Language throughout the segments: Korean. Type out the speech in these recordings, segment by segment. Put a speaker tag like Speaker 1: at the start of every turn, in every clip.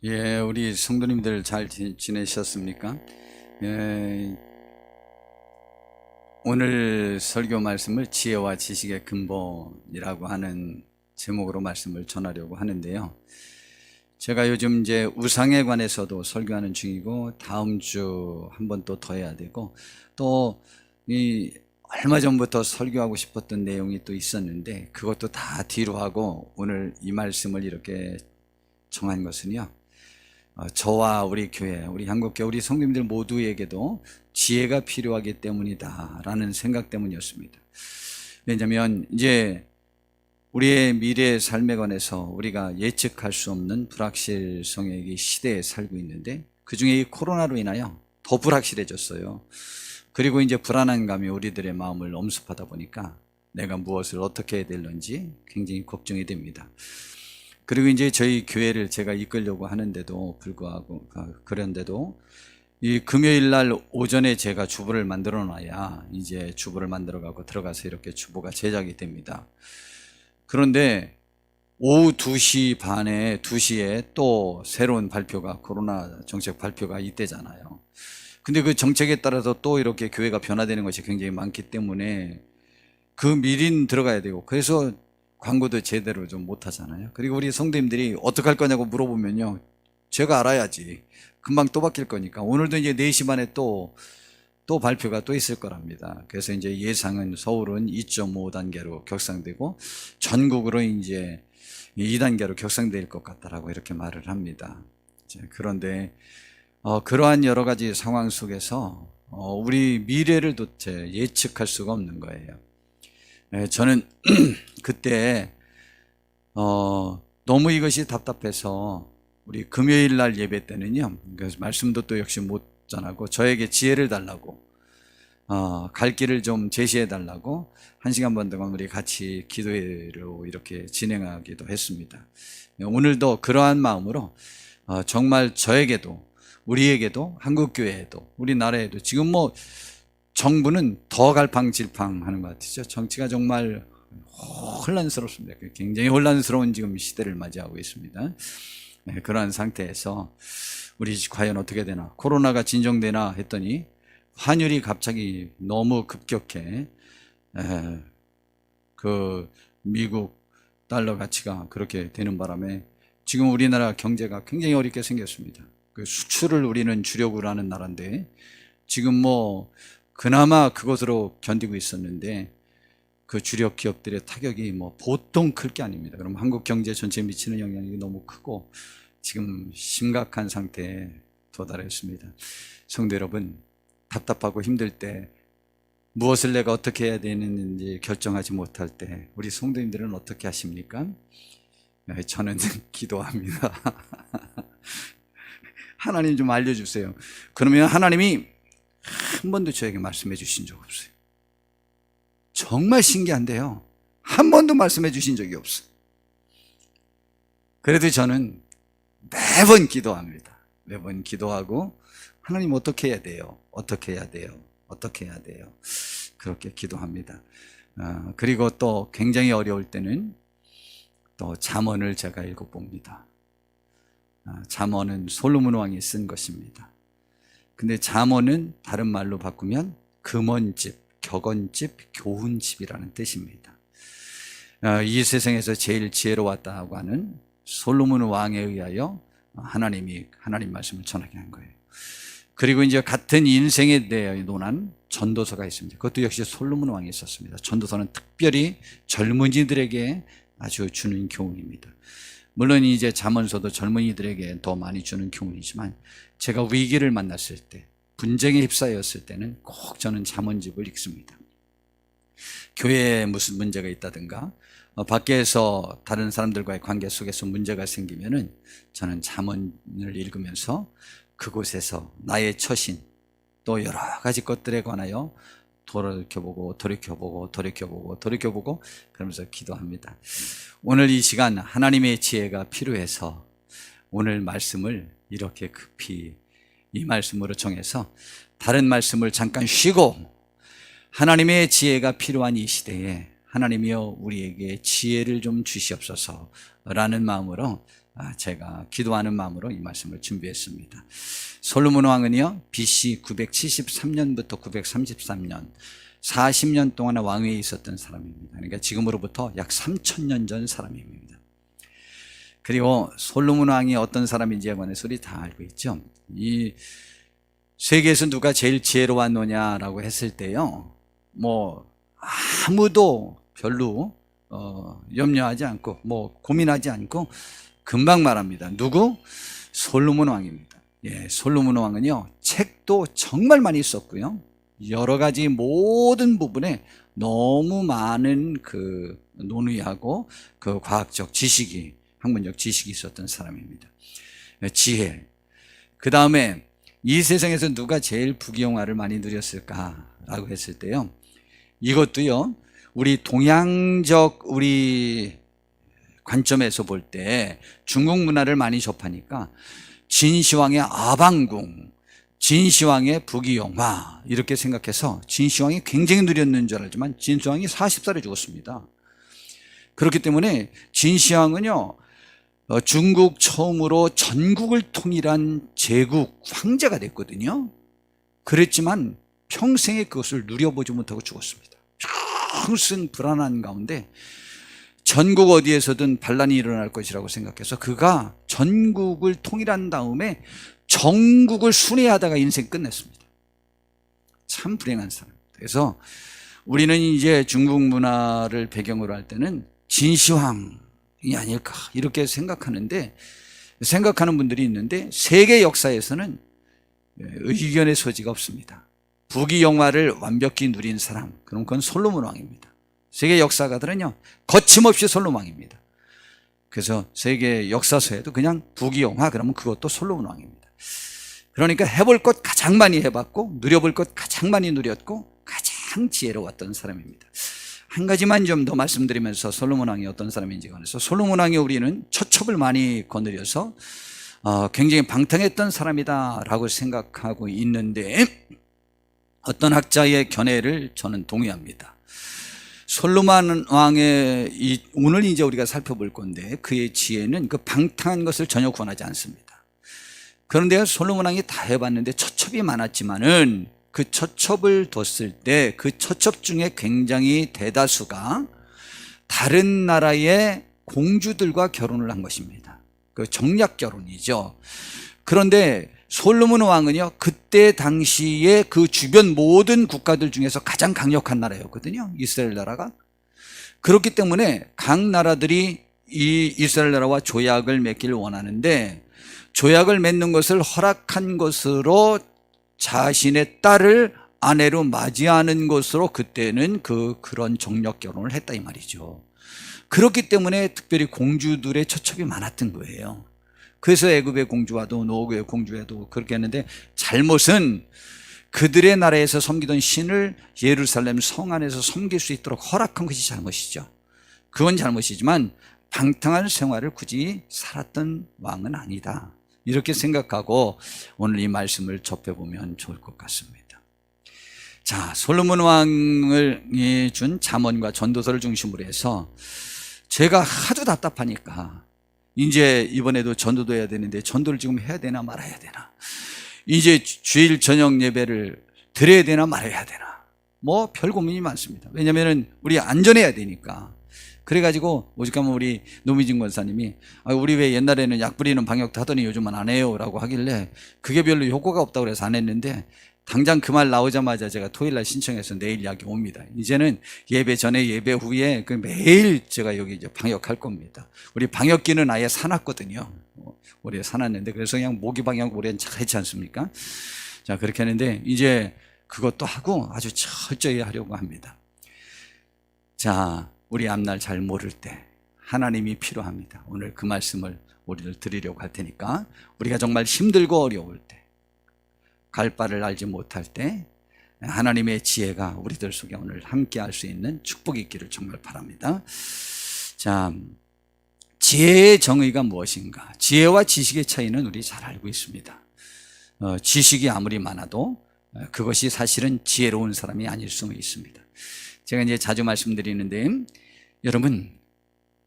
Speaker 1: 예, 우리 성도님들 잘 지내셨습니까? 예, 오늘 설교 말씀을 지혜와 지식의 근본이라고 하는 제목으로 말씀을 전하려고 하는데요. 제가 요즘 이제 우상에 관해서도 설교하는 중이고, 다음 주 한 번 또 더 해야 되고, 또 얼마 전부터 설교하고 싶었던 내용이 또 있었는데, 그것도 다 뒤로 하고, 오늘 이 말씀을 이렇게 정한 것은요, 저와 우리 교회, 우리 한국교회, 우리 성도님들 모두에게도 지혜가 필요하기 때문이다 라는 생각 때문이었습니다. 왜냐하면 이제 우리의 미래의 삶에 관해서 우리가 예측할 수 없는 불확실성의 시대에 살고 있는데, 그 중에 이 코로나로 인하여 더 불확실해졌어요. 그리고 이제 불안한 감이 우리들의 마음을 엄습하다 보니까 내가 무엇을 어떻게 해야 될는지 굉장히 걱정이 됩니다. 그리고 이제 저희 교회를 제가 이끌려고 하는데도 불구하고, 그런데도 이 금요일 날 오전에 제가 주보를 만들어 놔야 이제 주보를 만들어 갖고 들어가서 이렇게 주보가 제작이 됩니다. 그런데 오후 2시 반에 2시에 또 새로운 발표가, 코로나 정책 발표가 이때잖아요. 근데 그 정책에 따라서 또 이렇게 교회가 변화되는 것이 굉장히 많기 때문에 그 미리 들어가야 되고, 그래서 광고도 제대로 좀 못하잖아요. 그리고 우리 성도님들이 어떻게 할 거냐고 물어보면요, 제가 알아야지. 금방 또 바뀔 거니까. 오늘도 이제 4시 반에 또 발표가 또 있을 거랍니다. 그래서 이제 예상은 서울은 2.5단계로 격상되고, 전국으로 이제 2단계로 격상될 것 같다라고 이렇게 말을 합니다. 그런데 그러한 여러 가지 상황 속에서 우리 미래를 도대체 예측할 수가 없는 거예요. 저는 그때 너무 이것이 답답해서 우리 금요일 날 예배 때는요, 그래서 말씀도 또 역시 못 전하고 저에게 지혜를 달라고, 갈 길을 좀 제시해 달라고 1시간 반 동안 우리 같이 기도회로 이렇게 진행하기도 했습니다. 오늘도 그러한 마음으로 정말 저에게도, 우리에게도, 한국교회에도, 우리나라에도 지금 뭐 정부는 더 갈팡질팡하는 것 같으죠. 정치가 정말 혼란스럽습니다. 굉장히 혼란스러운 지금 시대를 맞이하고 있습니다. 그러한 상태에서 우리 과연 어떻게 되나, 코로나가 진정되나 했더니 환율이 갑자기 너무 급격해, 그 미국 달러 가치가 그렇게 되는 바람에 지금 우리나라 경제가 굉장히 어렵게 생겼습니다. 그 수출을 우리는 주력으로 하는 나라인데 지금 뭐 그나마 그것으로 견디고 있었는데, 그 주력 기업들의 타격이 뭐 보통 클 게 아닙니다. 그럼 한국 경제 전체에 미치는 영향이 너무 크고 지금 심각한 상태에 도달했습니다. 성도 여러분, 답답하고 힘들 때, 무엇을 내가 어떻게 해야 되는지 결정하지 못할 때 우리 성도님들은 어떻게 하십니까? 저는 기도합니다. 하나님 좀 알려주세요. 그러면 하나님이 한 번도 저에게 말씀해 주신 적 없어요. 정말 신기한데요, 한 번도 말씀해 주신 적이 없어요. 그래도 저는 매번 기도합니다. 매번 기도하고, 하나님 어떻게 해야 돼요? 어떻게 해야 돼요? 어떻게 해야 돼요? 그렇게 기도합니다. 그리고 또 굉장히 어려울 때는 또 잠언을 제가 읽어봅니다. 잠언은 솔로몬 왕이 쓴 것입니다. 근데 잠언은 다른 말로 바꾸면 금언집, 격언집, 교훈집이라는 뜻입니다. 이 세상에서 제일 지혜로웠다고 하는 솔로몬 왕에 의하여 하나님 말씀을 전하게 한 거예요. 그리고 이제 같은 인생에 대해 논한 전도서가 있습니다. 그것도 역시 솔로몬 왕이 썼습니다. 전도서는 특별히 젊은이들에게 아주 주는 교훈입니다. 물론 이제 잠언서도 젊은이들에게 더 많이 주는 교훈이지만, 제가 위기를 만났을 때, 분쟁에 휩싸였을 때는 꼭 저는 잠언집을 읽습니다. 교회에 무슨 문제가 있다든가, 밖에서 다른 사람들과의 관계 속에서 문제가 생기면은 저는 잠언을 읽으면서 그곳에서 나의 처신, 또 여러 가지 것들에 관하여 돌이켜보고 그러면서 기도합니다. 오늘 이 시간 하나님의 지혜가 필요해서 오늘 말씀을 이렇게 급히 이 말씀으로 정해서 다른 말씀을 잠깐 쉬고, 하나님의 지혜가 필요한 이 시대에 하나님이여 우리에게 지혜를 좀 주시옵소서 라는 마음으로 제가 기도하는 마음으로 이 말씀을 준비했습니다. 솔로몬 왕은요, BC 973년부터 933년 40년 동안 왕위에 있었던 사람입니다. 그러니까 지금으로부터 약 3000년 전 사람입니다. 그리고 솔로몬 왕이 어떤 사람인지에 관해서 우리 다 알고 있죠. 이 세계에서 누가 제일 지혜로웠느냐라고 했을 때요, 뭐 아무도 별로 염려하지 않고 고민하지 않고 금방 말합니다. 누구? 솔로몬 왕입니다. 예, 솔로몬 왕은요, 책도 정말 많이 썼고요, 여러 가지 모든 부분에 너무 많은 그 논의하고 그 과학적 지식이, 학문적 지식이 있었던 사람입니다. 지혜. 그 다음에 이 세상에서 누가 제일 부귀영화를 많이 누렸을까라고 했을 때요, 이것도요, 우리 동양적 우리 관점에서 볼 때 중국 문화를 많이 접하니까 진시황의 아방궁, 진시황의 부귀영화 이렇게 생각해서 진시황이 굉장히 누렸는 줄 알지만 진시황이 40살에 죽었습니다. 그렇기 때문에 진시황은요, 중국 처음으로 전국을 통일한 제국 황제가 됐거든요. 그랬지만 평생에 그것을 누려보지 못하고 죽었습니다. 평생 불안한 가운데 전국 어디에서든 반란이 일어날 것이라고 생각해서 그가 전국을 통일한 다음에 전국을 순회하다가 인생 끝냈습니다. 참 불행한 사람. 그래서 우리는 이제 중국 문화를 배경으로 할 때는 진시황이 아닐까 이렇게 생각하는데, 생각하는 분들이 있는데 세계 역사에서는 의견의 소지가 없습니다. 부귀영화를 완벽히 누린 사람, 그럼 그건 솔로몬 왕입니다. 세계 역사가들은요, 거침없이 솔로몬 왕입니다. 그래서 세계 역사서에도 그냥 부귀영화 그러면 그것도 솔로몬 왕입니다. 그러니까 해볼 것 가장 많이 해봤고 누려볼 것 가장 많이 누렸고 가장 지혜로웠던 사람입니다. 한 가지만 좀 더 말씀드리면서 솔로몬 왕이 어떤 사람인지 관해서, 솔로몬 왕이 우리는 처첩을 많이 거느려서 굉장히 방탕했던 사람이다라고 생각하고 있는데, 어떤 학자의 견해를 저는 동의합니다. 솔로몬 왕의 오늘 이제 우리가 살펴볼 건데, 그의 지혜는 그 방탕한 것을 전혀 권하지 않습니다. 그런데 솔로몬 왕이 다 해봤는데 처첩이 많았지만은 그 처첩을 뒀을 때 그 처첩 중에 굉장히 대다수가 다른 나라의 공주들과 결혼을 한 것입니다. 그 정략 결혼이죠. 그런데 솔로몬 왕은요, 그때 당시에 그 주변 모든 국가들 중에서 가장 강력한 나라였거든요, 이스라엘 나라가. 그렇기 때문에 각 나라들이 이 이스라엘 나라와 조약을 맺기를 원하는데, 조약을 맺는 것을 허락한 것으로 자신의 딸을 아내로 맞이하는 것으로 그때는 그런 정략 결혼을 했다 이 말이죠. 그렇기 때문에 특별히 공주들의 처첩이 많았던 거예요. 그래서 애굽의 공주와도 노고의 공주와도 그렇게 했는데, 잘못은 그들의 나라에서 섬기던 신을 예루살렘 성 안에서 섬길 수 있도록 허락한 것이 잘못이죠. 그건 잘못이지만 방탕한 생활을 굳이 살았던 왕은 아니다, 이렇게 생각하고 오늘 이 말씀을 접해보면 좋을 것 같습니다. 자, 솔로몬 왕을 준 잠언과 전도서를 중심으로 해서 제가 하도 답답하니까 이제 이번에도 전도도 해야 되는데 전도를 지금 해야 되나 말아야 되나, 이제 주일 저녁 예배를 드려야 되나 말아야 되나, 별 고민이 많습니다. 왜냐하면 우리 안전해야 되니까. 그래가지고 오죽하면 우리 노미진 권사님이 우리 왜 옛날에는 약 뿌리는 방역도 하더니 요즘은 안 해요 라고 하길래 그게 별로 효과가 없다고 그래서 안 했는데, 당장 그 말 나오자마자 제가 토요일날 신청해서 내일 약이 옵니다. 이제는 예배 전에 예배 후에 매일 제가 여기 이제 방역할 겁니다. 우리 방역기는 아예 사놨거든요. 올해 사놨는데, 그래서 그냥 모기 방역 올해는 잘했지 않습니까? 자, 그렇게 하는데 이제 그것도 하고 아주 철저히 하려고 합니다. 자, 우리 앞날 잘 모를 때 하나님이 필요합니다. 오늘 그 말씀을 우리를 드리려고 할 테니까, 우리가 정말 힘들고 어려울 때, 갈 바를 알지 못할 때 하나님의 지혜가 우리들 속에 오늘 함께 할 수 있는 축복이 있기를 정말 바랍니다. 자, 지혜의 정의가 무엇인가? 지혜와 지식의 차이는 우리 잘 알고 있습니다. 지식이 아무리 많아도 그것이 사실은 지혜로운 사람이 아닐 수 있습니다. 제가 이제 자주 말씀드리는데, 여러분,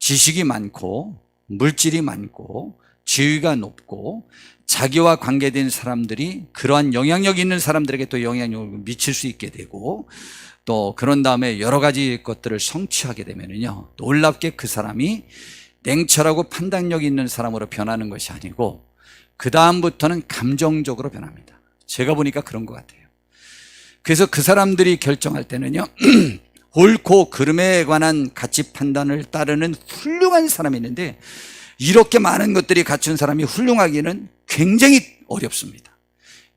Speaker 1: 지식이 많고 물질이 많고 지위가 높고 자기와 관계된 사람들이 그러한 영향력 있는 사람들에게 또 영향력을 미칠 수 있게 되고, 또 그런 다음에 여러 가지 것들을 성취하게 되면은요, 놀랍게 그 사람이 냉철하고 판단력 있는 사람으로 변하는 것이 아니고 그 다음부터는 감정적으로 변합니다. 제가 보니까 그런 것 같아요. 그래서 그 사람들이 결정할 때는요 옳고 그름에 관한 가치 판단을 따르는 훌륭한 사람이 있는데, 이렇게 많은 것들이 갖춘 사람이 훌륭하기는 굉장히 어렵습니다.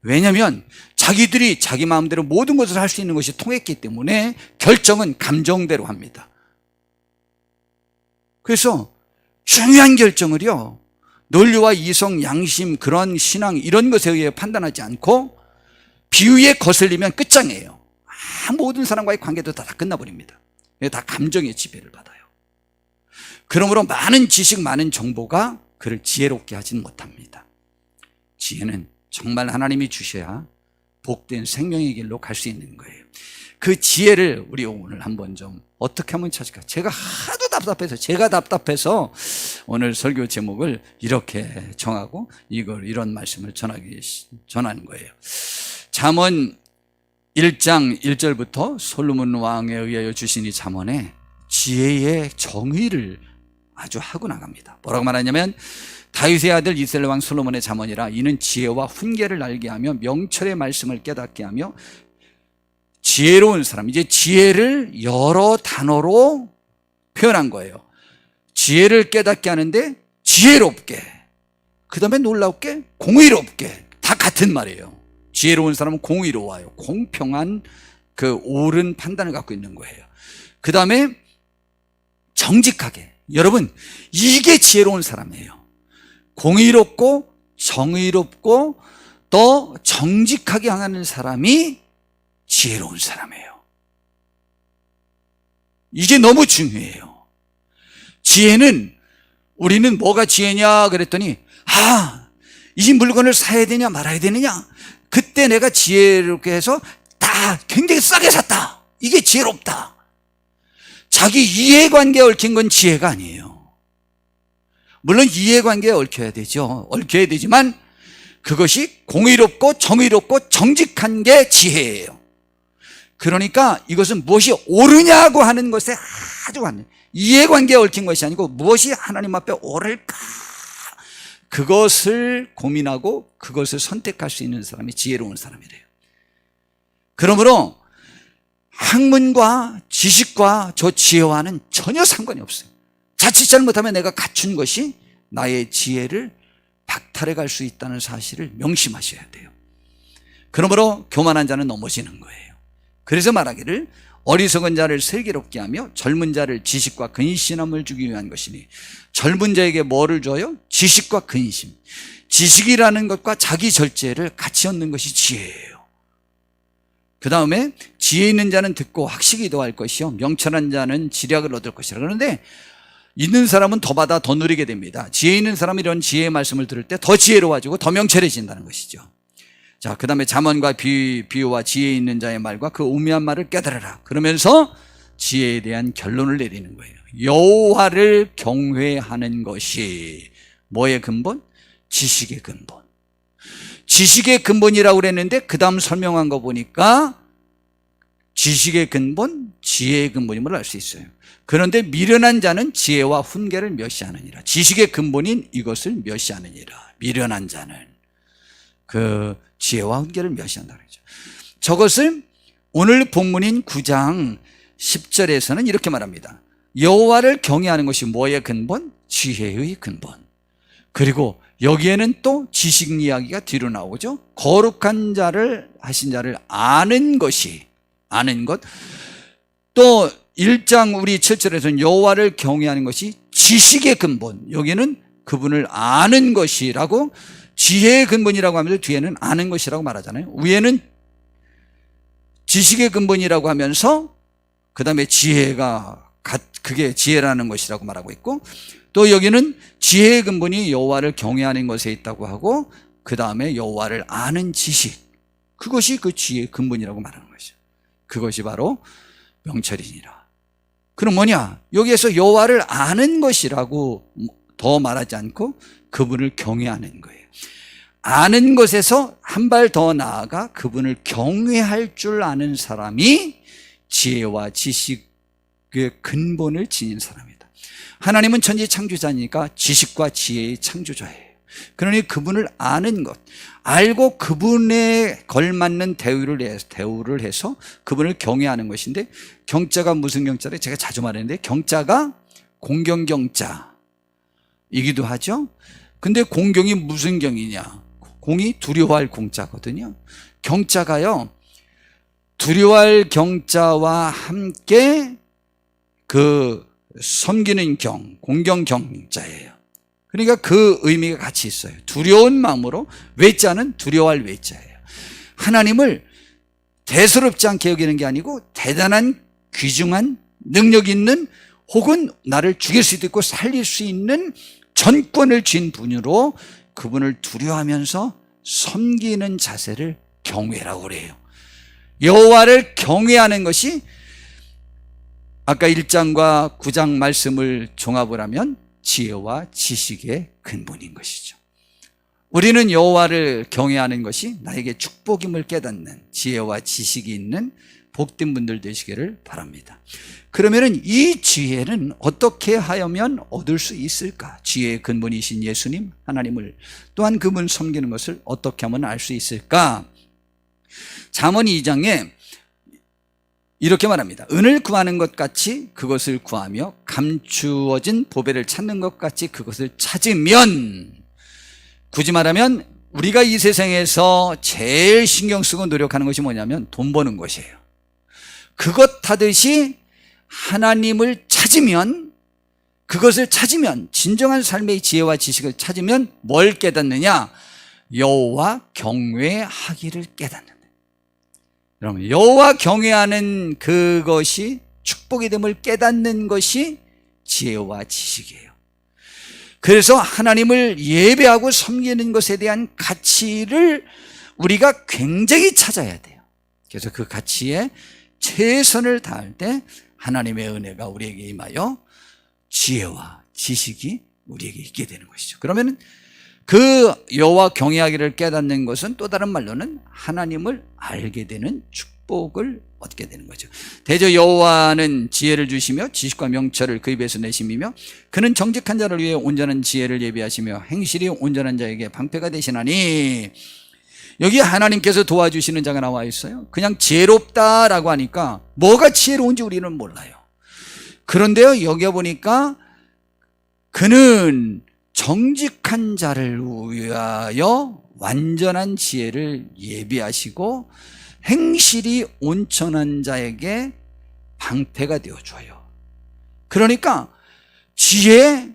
Speaker 1: 왜냐하면 자기들이 자기 마음대로 모든 것을 할 수 있는 것이 통했기 때문에 결정은 감정대로 합니다. 그래서 중요한 결정을요, 논리와 이성, 양심, 그런 신앙 이런 것에 의해 판단하지 않고 비유에 거슬리면 끝장이에요. 모든 사람과의 관계도 다 끝나버립니다. 다 감정의 지배를 받아요. 그러므로 많은 지식, 많은 정보가 그를 지혜롭게 하지는 못합니다. 지혜는 정말 하나님이 주셔야 복된 생명의 길로 갈 수 있는 거예요. 그 지혜를 우리 오늘 한번 좀 어떻게 하면 찾을까? 제가 하도 답답해서 오늘 설교 제목을 이렇게 정하고 이런 말씀을 전하는 거예요. 잠언 1장 1절부터 솔로몬 왕에 의하여 주신 이 잠언에 지혜의 정의를 아주 하고 나갑니다. 뭐라고 말하냐면, 다윗의 아들 이스라엘 왕 솔로몬의 잠언이라. 이는 지혜와 훈계를 알게 하며 명철의 말씀을 깨닫게 하며 지혜로운 사람. 이제 지혜를 여러 단어로 표현한 거예요. 지혜를 깨닫게 하는데 지혜롭게, 그 다음에 놀랍게 공의롭게, 다 같은 말이에요. 지혜로운 사람은 공의로워요. 공평한 그 옳은 판단을 갖고 있는 거예요. 그 다음에 정직하게. 여러분, 이게 지혜로운 사람이에요. 공의롭고 정의롭고 또 정직하게 행하는 사람이 지혜로운 사람이에요. 이게 너무 중요해요. 지혜는, 우리는 뭐가 지혜냐 그랬더니, 이 물건을 사야 되냐 말아야 되느냐, 그때 내가 지혜롭게 해서 다 굉장히 싸게 샀다, 이게 지혜롭다. 자기 이해관계에 얽힌 건 지혜가 아니에요. 물론 이해관계에 얽혀야 되지만 그것이 공의롭고 정의롭고 정직한 게 지혜예요. 그러니까 이것은 무엇이 옳으냐고 하는 것에 아주 관계, 이해관계에 얽힌 것이 아니고 무엇이 하나님 앞에 옳을까, 그것을 고민하고 그것을 선택할 수 있는 사람이 지혜로운 사람이래요. 그러므로 학문과 지식과 저 지혜와는 전혀 상관이 없어요. 자칫 잘못하면 내가 갖춘 것이 나의 지혜를 박탈해 갈 수 있다는 사실을 명심하셔야 돼요. 그러므로 교만한 자는 넘어지는 거예요. 그래서 말하기를, 어리석은 자를 슬기롭게 하며 젊은 자를 지식과 근신함을 주기 위한 것이니. 젊은 자에게 뭐를 줘요? 지식과 근심. 지식이라는 것과 자기 절제를 같이 얻는 것이 지혜예요. 그 다음에 지혜 있는 자는 듣고 학식이 더할 것이요 명철한 자는 지략을 얻을 것이라. 그런데 있는 사람은 더 받아 더 누리게 됩니다. 지혜 있는 사람이 이런 지혜의 말씀을 들을 때 더 지혜로워지고 더 명철해진다는 것이죠. 자, 그 다음에 잠언과 비유와 지혜 있는 자의 말과 그 우미한 말을 깨달으라. 그러면서 지혜에 대한 결론을 내리는 거예요. 여호와를 경외하는 것이 뭐의 근본? 지식의 근본. 지식의 근본이라고 그랬는데 그 다음 설명한 거 보니까 지식의 근본, 지혜의 근본임을 알 수 있어요. 그런데 미련한 자는 지혜와 훈계를 멸시하느니라. 지식의 근본인 이것을 멸시하느니라. 미련한 자는 그 지혜와 훈계를 멸시한다 그러죠. 저것을 오늘 본문인 9장 10절에서는 이렇게 말합니다. 여호와를 경외하는 것이 뭐의 근본? 지혜의 근본. 그리고 여기에는 또 지식 이야기가 뒤로 나오죠. 거룩한 자를 하신 자를 아는 것이, 아는 것. 또 1장 우리 7절에서는 여호와를 경외하는 것이 지식의 근본. 여기는 그분을 아는 것이라고, 지혜의 근본이라고 하면서 뒤에는 아는 것이라고 말하잖아요. 위에는 지식의 근본이라고 하면서 그 다음에 지혜가, 그게 지혜라는 것이라고 말하고 있고, 또 여기는 지혜의 근본이 여호와를 경외하는 것에 있다고 하고, 그 다음에 여호와를 아는 지식, 그것이 그 지혜의 근본이라고 말하는 것이죠. 그것이 바로 명철이니라. 그럼 뭐냐? 여기에서 여호와를 아는 것이라고 더 말하지 않고 그분을 경외하는 거예요. 아는 것에서 한 발 더 나아가 그분을 경외할 줄 아는 사람이 지혜와 지식의 근본을 지닌 사람이다. 하나님은 천지 창조자니까 지식과 지혜의 창조자예요. 그러니 그분을 아는 것, 알고 그분에 걸맞는 대우를 해서 그분을 경외하는 것인데, 경자가 무슨 경자래? 제가 자주 말했는데 경자가 공경경자이기도 하죠. 근데 공경이 무슨 경이냐? 공이 두려워할 공자거든요. 경자가요, 두려워할 경자와 함께 그 섬기는 경, 공경경자예요. 그러니까 그 의미가 같이 있어요. 두려운 마음으로, 외자는 두려워할 외자예요. 하나님을 대수롭지 않게 여기는 게 아니고 대단한 귀중한 능력 있는, 혹은 나를 죽일 수도 있고 살릴 수 있는 전권을 쥔 분으로 그분을 두려워하면서 섬기는 자세를 경외라고 그래요. 여호와를 경외하는 것이 아까 1장과 9장 말씀을 종합을 하면 지혜와 지식의 근본인 것이죠. 우리는 여호와를 경외하는 것이 나에게 축복임을 깨닫는 지혜와 지식이 있는 복된 분들 되시기를 바랍니다. 그러면은 이 지혜는 어떻게 하면 얻을 수 있을까? 지혜의 근본이신 예수님, 하나님을, 또한 그분 섬기는 것을 어떻게 하면 알 수 있을까? 잠언 2장에 이렇게 말합니다. 은을 구하는 것 같이 그것을 구하며 감추어진 보배를 찾는 것 같이 그것을 찾으면, 굳이 말하면 우리가 이 세상에서 제일 신경 쓰고 노력하는 것이 뭐냐면 돈 버는 것이에요. 그것 하듯이 하나님을 찾으면, 그것을 찾으면, 진정한 삶의 지혜와 지식을 찾으면 뭘 깨닫느냐? 여호와 경외하기를 깨닫는다. 여러분, 여호와 경외하는 그것이 축복이 됨을 깨닫는 것이 지혜와 지식이에요. 그래서 하나님을 예배하고 섬기는 것에 대한 가치를 우리가 굉장히 찾아야 돼요. 그래서 그 가치에 최선을 다할 때 하나님의 은혜가 우리에게 임하여 지혜와 지식이 우리에게 있게 되는 것이죠. 그러면 그 여호와 경외하기를 깨닫는 것은 또 다른 말로는 하나님을 알게 되는 축복을 얻게 되는 거죠. 대저 여호와는 지혜를 주시며 지식과 명철을 그 입에서 내심이며 그는 정직한 자를 위해 온전한 지혜를 예비하시며 행실이 온전한 자에게 방패가 되시나니, 여기 하나님께서 도와주시는 자가 나와 있어요. 그냥 지혜롭다라고 하니까 뭐가 지혜로운지 우리는 몰라요. 그런데요, 여기 보니까 그는 정직한 자를 위하여 완전한 지혜를 예비하시고 행실이 온전한 자에게 방패가 되어줘요. 그러니까 지혜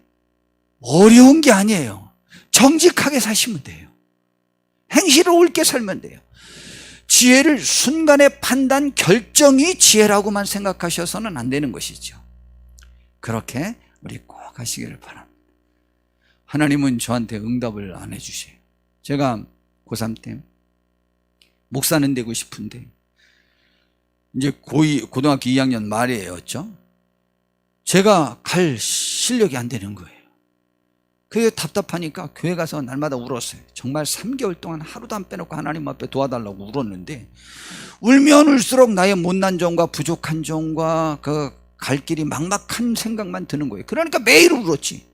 Speaker 1: 어려운 게 아니에요. 정직하게 사시면 돼요. 행실을 옳게 살면 돼요. 지혜를 순간의 판단, 결정이 지혜라고만 생각하셔서는 안 되는 것이죠. 그렇게 우리 꼭 하시기를 바랍니다. 하나님은 저한테 응답을 안 해주세요. 제가 고3 때 목사는 되고 싶은데 이제 고등학교 2학년 말이었죠. 제가 갈 실력이 안 되는 거예요. 그게 답답하니까 교회 가서 날마다 울었어요. 정말 3개월 동안 하루도 안 빼놓고 하나님 앞에 도와달라고 울었는데, 울면 울수록 나의 못난 점과 부족한 점과 그 갈 길이 막막한 생각만 드는 거예요. 그러니까 매일 울었지.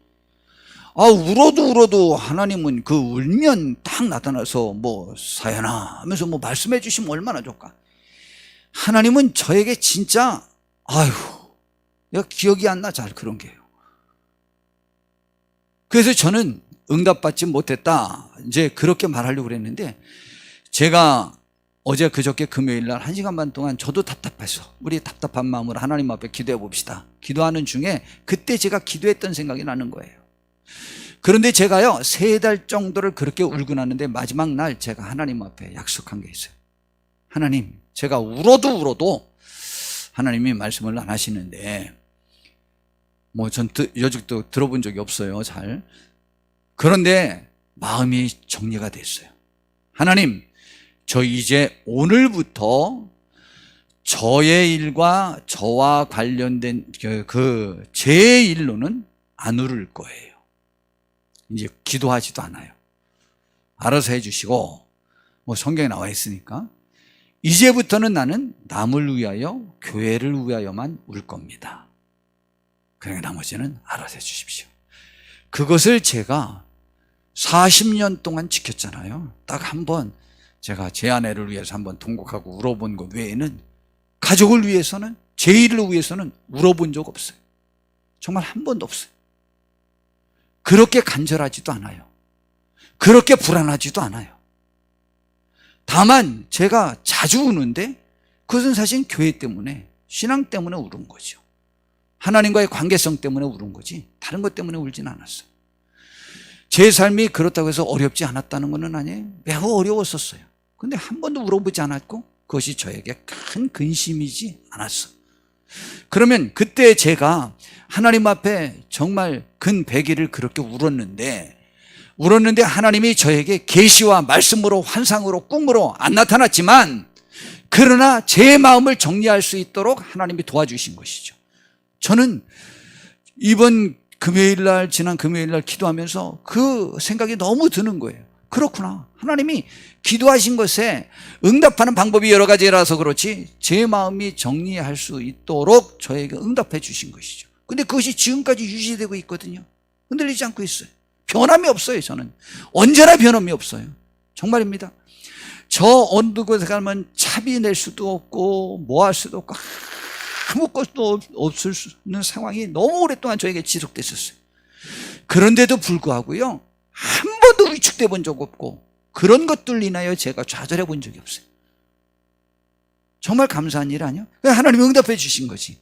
Speaker 1: 울어도 하나님은 그 울면 딱 나타나서 뭐 사연아 하면서 뭐 말씀해 주시면 얼마나 좋을까. 하나님은 저에게 진짜 내가 기억이 안 나 잘 그런 게요. 그래서 저는 응답받지 못했다, 이제 그렇게 말하려고 그랬는데, 제가 어제 그저께 금요일 날 1시간 반 동안 저도 답답해서 우리 답답한 마음으로 하나님 앞에 기도해 봅시다. 기도하는 중에 그때 제가 기도했던 생각이 나는 거예요. 그런데 제가요 3달 정도를 그렇게 울고 났는데, 마지막 날 제가 하나님 앞에 약속한 게 있어요. 하나님, 제가 울어도 하나님이 말씀을 안 하시는데, 뭐 전 여직도 들어본 적이 없어요 잘. 그런데 마음이 정리가 됐어요. 하나님, 저 이제 오늘부터 저의 일과 저와 관련된 제 일로는 안 울을 거예요. 이제 기도하지도 않아요. 알아서 해주시고, 뭐 성경에 나와 있으니까. 이제부터는 나는 남을 위하여, 교회를 위하여만 울 겁니다. 그러니까 나머지는 알아서 해주십시오. 그것을 제가 40년 동안 지켰잖아요. 딱 한 번 제가 제 아내를 위해서 한번 통곡하고 울어본 것 외에는, 가족을 위해서는, 제 일을 위해서는 울어본 적 없어요. 정말 한 번도 없어요. 그렇게 간절하지도 않아요. 그렇게 불안하지도 않아요. 다만 제가 자주 우는데 그것은 사실 교회 때문에, 신앙 때문에 울은 거죠. 하나님과의 관계성 때문에 울은 거지 다른 것 때문에 울진 않았어요. 제 삶이 그렇다고 해서 어렵지 않았다는 것은 아니에요. 매우 어려웠었어요. 근데 한 번도 울어보지 않았고 그것이 저에게 큰 근심이지 않았어요. 그러면 그때 제가 하나님 앞에 정말 근 100일을 그렇게 울었는데 하나님이 저에게 계시와 말씀으로, 환상으로, 꿈으로 안 나타났지만, 그러나 제 마음을 정리할 수 있도록 하나님이 도와주신 것이죠. 저는 이번 금요일날, 지난 금요일날 기도하면서 그 생각이 너무 드는 거예요. 그렇구나, 하나님이 기도하신 것에 응답하는 방법이 여러 가지라서 그렇지 제 마음이 정리할 수 있도록 저에게 응답해 주신 것이죠. 근데 그것이 지금까지 유지되고 있거든요. 흔들리지 않고 있어요. 변함이 없어요. 저는 언제나 변함이 없어요. 정말입니다. 저 어느 곳에 가면 차비 낼 수도 없고 뭐 할 수도 없고 아무것도 없을 수 있는 상황이 너무 오랫동안 저에게 지속됐었어요. 그런데도 불구하고요, 한 번도 위축돼 본 적 없고 그런 것들 인하여 제가 좌절해 본 적이 없어요. 정말 감사한 일 아니에요? 하나님이 응답해 주신 거지.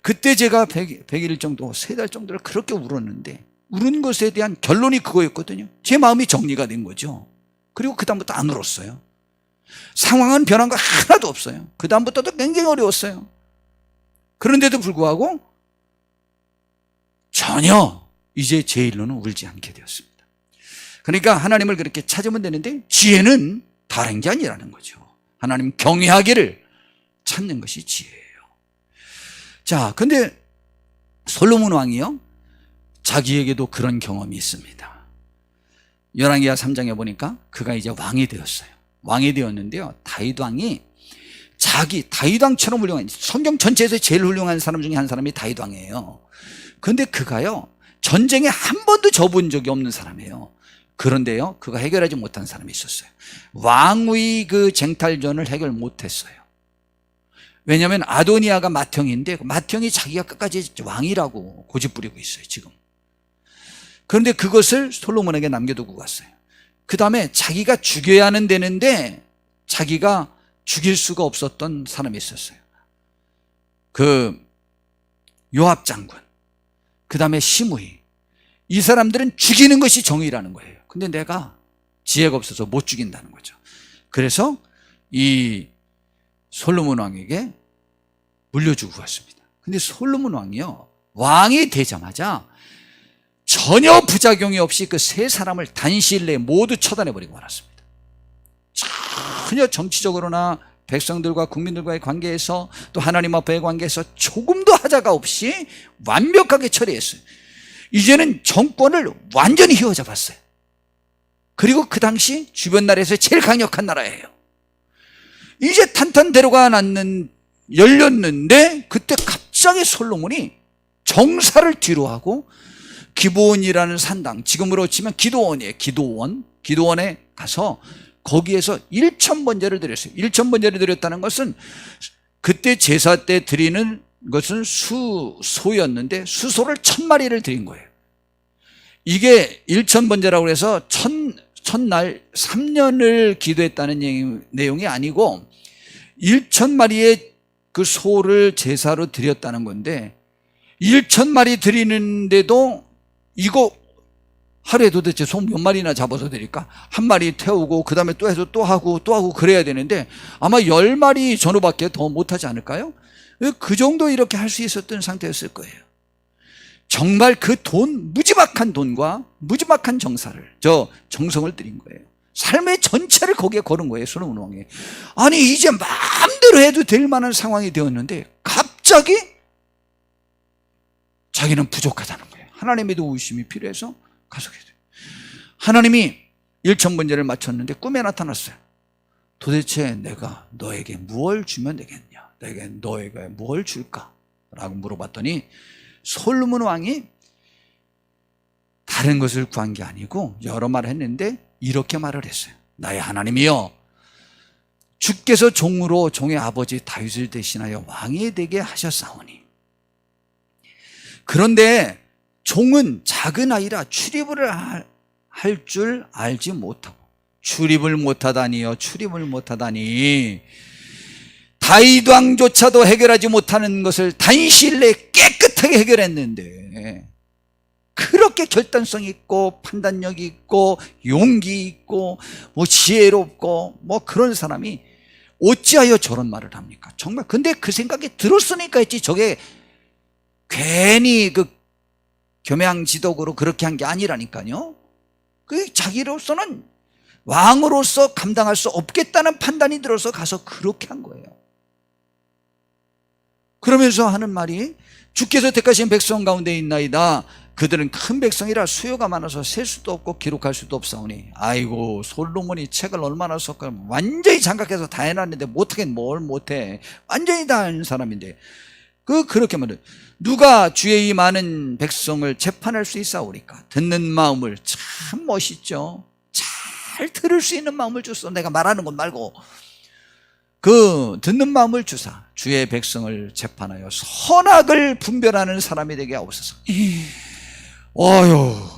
Speaker 1: 그때 제가 100일 정도, 3달 정도를 그렇게 울었는데 울은 것에 대한 결론이 그거였거든요. 제 마음이 정리가 된 거죠. 그리고 그 다음부터 안 울었어요. 상황은 변한 거 하나도 없어요. 그 다음부터도 굉장히 어려웠어요. 그런데도 불구하고 전혀 이제 제 일로는 울지 않게 되었습니다. 그러니까 하나님을 그렇게 찾으면 되는데 지혜는 다른 게 아니라는 거죠. 하나님 경외하기를 찾는 것이 지혜예요. 자, 근데 솔로몬 왕이요, 자기에게도 그런 경험이 있습니다. 열왕기하 3장에 보니까 그가 이제 왕이 되었어요. 왕이 되었는데요, 다윗 왕이 다윗 왕처럼 훌륭한, 성경 전체에서 제일 훌륭한 사람 중에 한 사람이 다윗 왕이에요. 그런데 그가요, 전쟁에 한 번도 져본 적이 없는 사람이에요. 그런데요, 그가 해결하지 못한 사람이 있었어요. 왕의 그 쟁탈전을 해결 못했어요. 왜냐하면 아도니아가 맏형인데 맏형이 자기가 끝까지 왕이라고 고집부리고 있어요 지금. 그런데 그것을 솔로몬에게 남겨두고 갔어요. 그 다음에 자기가 죽여야 하는 데는데 자기가 죽일 수가 없었던 사람이 있었어요. 그 요압 장군, 그 다음에 시므이. 이 사람들은 죽이는 것이 정의라는 거예요. 근데 내가 지혜가 없어서 못 죽인다는 거죠. 그래서 이 솔로몬 왕에게 물려주고 갔습니다. 근데 솔로몬 왕이요, 왕이 되자마자 전혀 부작용이 없이 그 세 사람을 단시일 내에 모두 처단해버리고 말았습니다. 전혀 정치적으로나 백성들과 국민들과의 관계에서 또 하나님 앞의 관계에서 조금도 하자가 없이 완벽하게 처리했어요. 이제는 정권을 완전히 휘어잡았어요. 그리고 그 당시 주변 나라에서 제일 강력한 나라예요. 이제 탄탄대로가 열렸는데 그때 갑자기 솔로몬이 정사를 뒤로 하고 기브온이라는 산당, 지금으로 치면 기도원이에요. 기도원에 가서 거기에서 1000번제를 드렸어요. 1000번제를 드렸다는 것은 그때 제사 때 드리는 것은 수소였는데 수소를 1000마리를 드린 거예요. 이게 1000번제라고 해서 첫날 3년을 기도했다는 내용이 아니고 1000마리의 그 소를 제사로 드렸다는 건데, 1000마리 드리는데도 이거 하루에 도대체 소 몇 마리나 잡아서 드릴까? 한 마리 태우고 그 다음에 또 해서 또 하고 그래야 되는데 아마 10마리 전후밖에 더 못하지 않을까요? 그 정도 이렇게 할 수 있었던 상태였을 거예요. 정말 그 무지막한 돈과 무지막한 정성을 드린 거예요. 삶의 전체를 거기에 걸은 거예요, 솔로몬 왕이. 아니, 이제 마음대로 해도 될 만한 상황이 되었는데 갑자기 자기는 부족하다는 거예요. 하나님의 도우심이 필요해서 가속해야 돼요. 하나님이 일천번제를 마쳤는데 꿈에 나타났어요. 도대체 내가 너에게 무엇을 주면 되겠냐? 내게 너에게 무엇을 줄까? 라고 물어봤더니 솔로몬 왕이 다른 것을 구한 게 아니고 여러 말을 했는데 이렇게 말을 했어요. 나의 하나님이여, 주께서 종으로 종의 아버지 다윗을 대신하여 왕이 되게 하셨사오니, 그런데 종은 작은 아이라 출입을 할 줄 알지 못하고, 출입을 못하다니요, 출입을 못하다니. 다윗 왕조차도 해결하지 못하는 것을 단시일 내에 깨끗하게 해결했는데, 그렇게 결단성 있고 판단력이 있고 용기 있고 뭐 지혜롭고 뭐 그런 사람이 어찌하여 저런 말을 합니까? 정말. 근데 그 생각이 들었으니까 했지, 저게 괜히 그 겸양지덕으로 그렇게 한 게 아니라니까요. 그 자기로서는 왕으로서 감당할 수 없겠다는 판단이 들어서 가서 그렇게 한 거예요. 그러면서 하는 말이, 주께서 택하신 백성 가운데 있나이다. 그들은 큰 백성이라 수요가 많아서 셀 수도 없고 기록할 수도 없사오니. 아이고, 솔로몬이 책을 얼마나 썼고 완전히 장각해서 다 해놨는데 못하긴 뭘 못해. 완전히 다 하는 사람인데 그렇게 말해. 누가 주의 이 많은 백성을 재판할 수 있사오리까? 듣는 마음을, 참 멋있죠. 잘 들을 수 있는 마음을 줬어. 내가 말하는 것 말고 그 듣는 마음을 주사 주의 백성을 재판하여 선악을 분별하는 사람이 되게 하옵소서.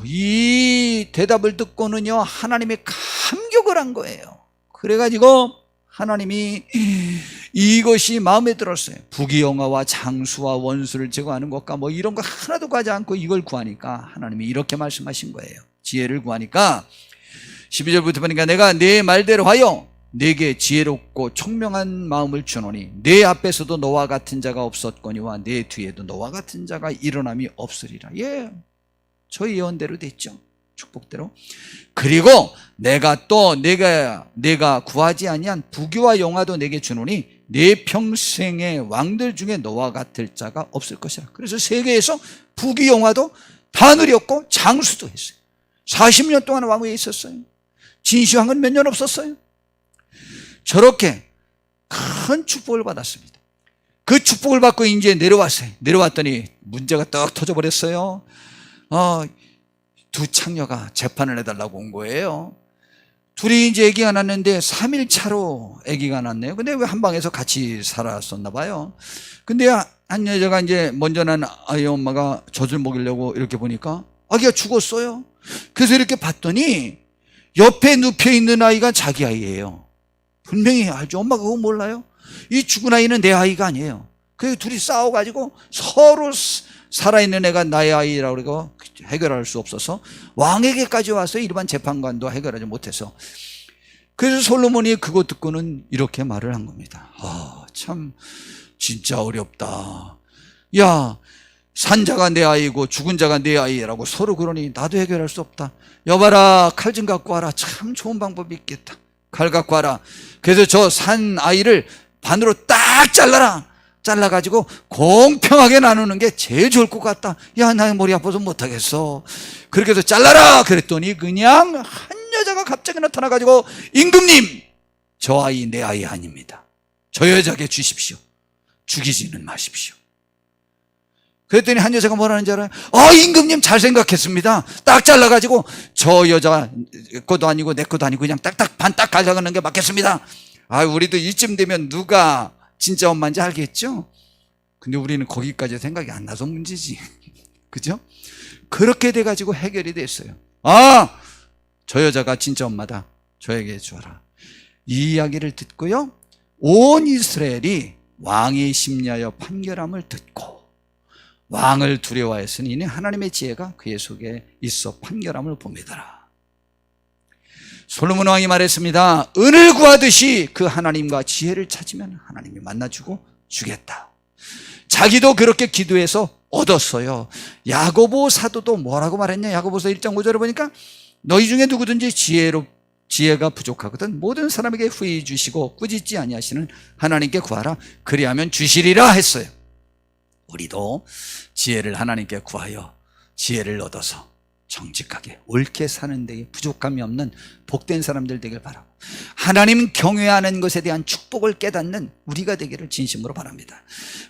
Speaker 1: 이 대답을 듣고는요, 하나님이 감격을 한 거예요. 그래가지고 하나님이 이것이 마음에 들었어요. 부귀영화와 장수와 원수를 제거하는 것과 뭐 이런 거 하나도 구하지 않고 이걸 구하니까 하나님이 이렇게 말씀하신 거예요. 지혜를 구하니까 12절부터 보니까 내가 네 말대로 하여 내게 지혜롭고 총명한 마음을 주노니 내 앞에서도 너와 같은 자가 없었거니와 내 뒤에도 너와 같은 자가 일어남이 없으리라. 예, 저 예언대로 됐죠. 축복대로. 그리고 내가 또 내가 구하지 아니한 부귀와 영화도 내게 주노니 내 평생의 왕들 중에 너와 같을 자가 없을 것이라. 그래서 세계에서 부귀 영화도 다 누렸고 장수도 했어요. 40년 동안 왕위에 있었어요. 진시황은 몇 년 없었어요. 저렇게 큰 축복을 받았습니다. 그 축복을 받고 이제 내려왔어요. 내려왔더니 문제가 떡 터져버렸어요. 두 창녀가 재판을 해달라고 온 거예요. 둘이 이제 아기가 났는데 3일 차로 아기가 났네요. 근데 왜 한 방에서 같이 살았었나 봐요. 근데 한 여자가 이제 먼저 난 아이 엄마가 젖을 먹이려고 이렇게 보니까 아기가 죽었어요. 그래서 이렇게 봤더니 옆에 눕혀있는 아이가 자기 아이예요. 분명히 알죠. 엄마가 그거 몰라요? 이 죽은 아이는 내 아이가 아니에요. 그래서 둘이 싸워가지고 서로 살아있는 애가 나의 아이라고 그러고 해결할 수 없어서 왕에게까지 와서 일반 재판관도 해결하지 못해서, 그래서 솔로몬이 그거 듣고는 이렇게 말을 한 겁니다. 참 진짜 어렵다. 야, 산자가 내 아이고 죽은 자가 내 아이라고 서로 그러니 나도 해결할 수 없다. 여봐라, 칼 좀 갖고 와라. 참 좋은 방법이 있겠다. 칼 갖고 와라. 그래서 저 산 아이를 반으로 딱 잘라가지고 공평하게 나누는 게 제일 좋을 것 같다. 야, 나 머리 아파서 못하겠어. 그렇게 해서 잘라라 그랬더니 그냥 한 여자가 갑자기 나타나가지고, 임금님, 저 아이 내 아이 아닙니다. 저 여자에게 주십시오. 죽이지는 마십시오. 그랬더니 한 여자가 뭐라는지 알아요? 임금님 잘 생각했습니다. 딱 잘라가지고 저 여자 것도 아니고 내 것도 아니고 그냥 딱딱 반딱 갈라가는 게 맞겠습니다. 우리도 이쯤 되면 누가 진짜 엄마인지 알겠죠? 근데 우리는 거기까지 생각이 안 나서 문제지. 그죠? 그렇게 돼가지고 해결이 됐어요. 저 여자가 진짜 엄마다. 저에게 주어라. 이 이야기를 듣고요, 온 이스라엘이 왕의 심리하여 판결함을 듣고 왕을 두려워했으니 이는 하나님의 지혜가 그의 속에 있어 판결함을 봅니다. 솔로몬 왕이 말했습니다. 은을 구하듯이 그 하나님과 지혜를 찾으면 하나님이 만나주고 주겠다. 자기도 그렇게 기도해서 얻었어요. 야고보 사도도 뭐라고 말했냐? 야고보서 1장 5절에 보니까 너희 중에 누구든지 지혜가 부족하거든 모든 사람에게 후히 주시고 꾸짖지 아니하시는 하나님께 구하라. 그리하면 주시리라 했어요. 우리도 지혜를 하나님께 구하여 지혜를 얻어서 정직하게 옳게 사는 데에 부족함이 없는 복된 사람들 되길 바라고, 하나님 경외하는 것에 대한 축복을 깨닫는 우리가 되기를 진심으로 바랍니다.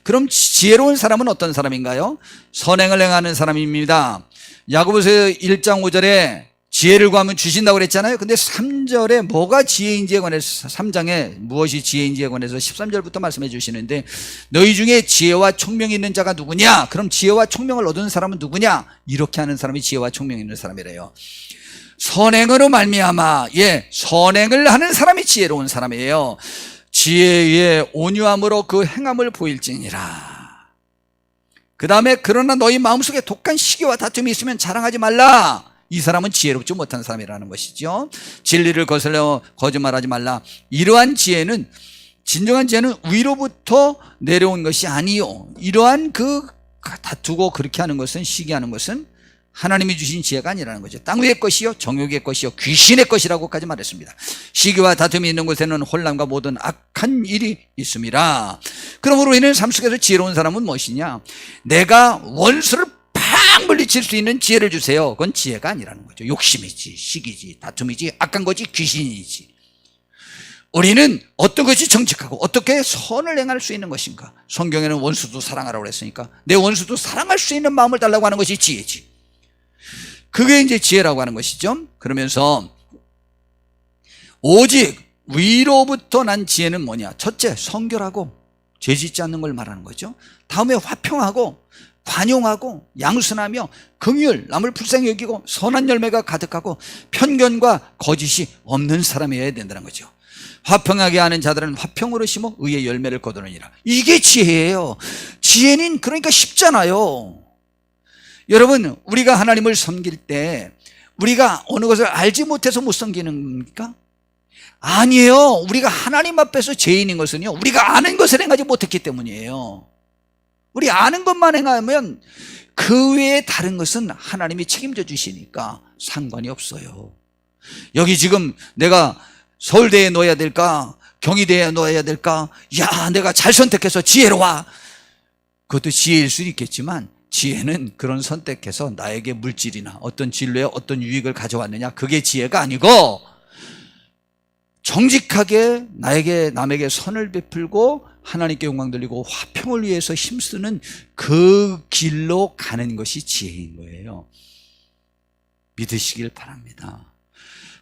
Speaker 1: 그럼 지혜로운 사람은 어떤 사람인가요? 선행을 행하는 사람입니다. 야고보서 1장 5절에 지혜를 구하면 주신다고 그랬잖아요. 근데 3절에 뭐가 지혜인지에 관해서, 3장에 무엇이 지혜인지에 관해서 13절부터 말씀해 주시는데, 너희 중에 지혜와 총명이 있는 자가 누구냐? 그럼 지혜와 총명을 얻은 사람은 누구냐? 이렇게 하는 사람이 지혜와 총명이 있는 사람이래요. 선행으로 말미암아, 선행을 하는 사람이 지혜로운 사람이에요. 지혜의 온유함으로 그 행함을 보일지니라. 그 다음에 그러나 너희 마음속에 독한 시기와 다툼이 있으면 자랑하지 말라. 이 사람은 지혜롭지 못한 사람이라는 것이죠. 진리를 거슬려 거짓말하지 말라. 이러한 지혜는, 진정한 지혜는 위로부터 내려온 것이 아니요, 이러한 그 다투고 그렇게 하는 것은, 시기하는 것은 하나님이 주신 지혜가 아니라는 거죠. 땅 위의 것이요, 정욕의 것이요, 귀신의 것이라고까지 말했습니다. 시기와 다툼이 있는 곳에는 혼란과 모든 악한 일이 있습니다. 그러므로 우리는 삶 속에서 지혜로운 사람은 무엇이냐? 내가 원수를 팍 물리칠 수 있는 지혜를 주세요. 그건 지혜가 아니라는 거죠. 욕심이지, 시기지, 다툼이지, 악한 거지, 귀신이지. 우리는 어떤 것이 정직하고 어떻게 선을 행할 수 있는 것인가? 성경에는 원수도 사랑하라고 그랬으니까 내 원수도 사랑할 수 있는 마음을 달라고 하는 것이 지혜지. 그게 이제 지혜라고 하는 것이죠. 그러면서 오직 위로부터 난 지혜는 뭐냐? 첫째, 성결하고 죄짓지 않는 걸 말하는 거죠. 다음에 화평하고 관용하고 양순하며 긍휼, 남을 불쌍히 여기고 선한 열매가 가득하고 편견과 거짓이 없는 사람이어야 된다는 거죠. 화평하게 하는 자들은 화평으로 심어 의의 열매를 거두느니라. 이게 지혜예요. 지혜는 그러니까 쉽잖아요. 여러분, 우리가 하나님을 섬길 때 우리가 어느 것을 알지 못해서 못 섬기는 겁니까? 아니에요. 우리가 하나님 앞에서 죄인인 것은요, 우리가 아는 것을 행하지 못했기 때문이에요. 우리 아는 것만 행하면 그 외에 다른 것은 하나님이 책임져 주시니까 상관이 없어요. 여기 지금 내가 서울대에 넣어야 될까, 경희대에 넣어야 될까, 야, 내가 잘 선택해서 지혜로 와. 그것도 지혜일 수 있겠지만, 지혜는 그런 선택해서 나에게 물질이나 어떤 진로에 어떤 유익을 가져왔느냐, 그게 지혜가 아니고 정직하게 남에게 선을 베풀고 하나님께 영광 돌리고 화평을 위해서 힘쓰는 그 길로 가는 것이 지혜인 거예요. 믿으시길 바랍니다.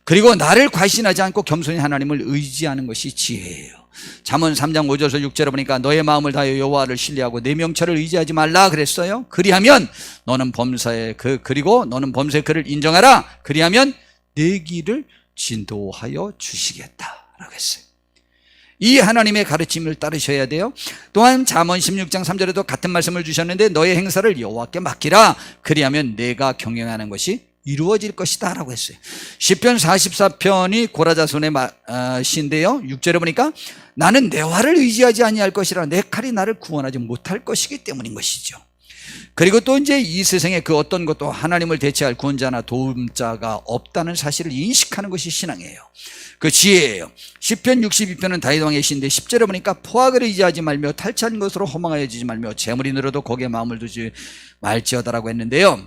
Speaker 1: 그리고 나를 과신하지 않고 겸손히 하나님을 의지하는 것이 지혜예요. 잠언 3장 5절에서 6절에 보니까 너의 마음을 다하여 여호와를 신뢰하고 내 명철을 의지하지 말라 그랬어요. 그리하면 너는 범사의 그리고 너는 범사의 그를 인정하라. 그리하면 내 길을 진도하여 주시겠다라고 했어요. 이 하나님의 가르침을 따르셔야 돼요. 또한 잠언 16장 3절에도 같은 말씀을 주셨는데 너의 행사를 여호와께 맡기라. 그리하면 내가 경영하는 것이 이루어질 것이다 라고 했어요. 시편 44편이 고라자손의 시인데요, 6절에 보니까 나는 내 활을 의지하지 아니할 것이라 내 칼이 나를 구원하지 못할 것이기 때문인 것이죠. 그리고 또 이제 이 세상에 그 어떤 것도 하나님을 대체할 구원자나 도움자가 없다는 사실을 인식하는 것이 신앙이에요. 그 지혜예요. 시편 62편은 다윗 왕의 시인데 10절에 보니까 포악을 의지하지 말며 탈취한 것으로 허망하여지지 말며 재물이 늘어도 거기에 마음을 두지 말지어다라고 했는데요,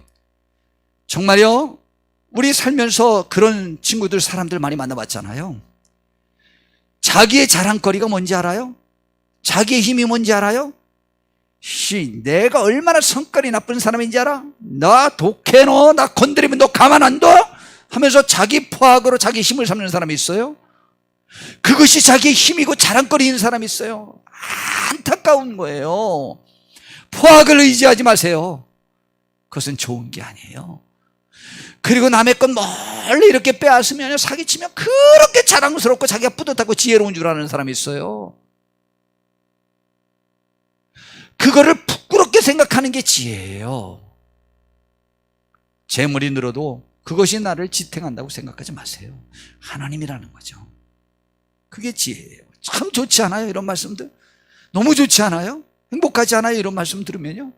Speaker 1: 정말요, 우리 살면서 그런 친구들, 사람들 많이 만나봤잖아요. 자기의 자랑거리가 뭔지 알아요? 자기의 힘이 뭔지 알아요? 내가 얼마나 성깔이 나쁜 사람인지 알아? 나 독해, 나 건드리면 너 가만 안 둬? 하면서 자기 포악으로 자기 힘을 삼는 사람이 있어요. 그것이 자기의 힘이고 자랑거리인 사람이 있어요. 안타까운 거예요. 포악을 의지하지 마세요. 그것은 좋은 게 아니에요. 그리고 남의 건 멀리 이렇게 빼앗으면, 사기치면 그렇게 자랑스럽고 자기가 뿌듯하고 지혜로운 줄 아는 사람이 있어요. 그거를 부끄럽게 생각하는 게 지혜예요. 재물이 늘어도 그것이 나를 지탱한다고 생각하지 마세요. 하나님이라는 거죠. 그게 지혜예요. 참 좋지 않아요? 이런 말씀들 너무 좋지 않아요? 행복하지 않아요? 이런 말씀 들으면요.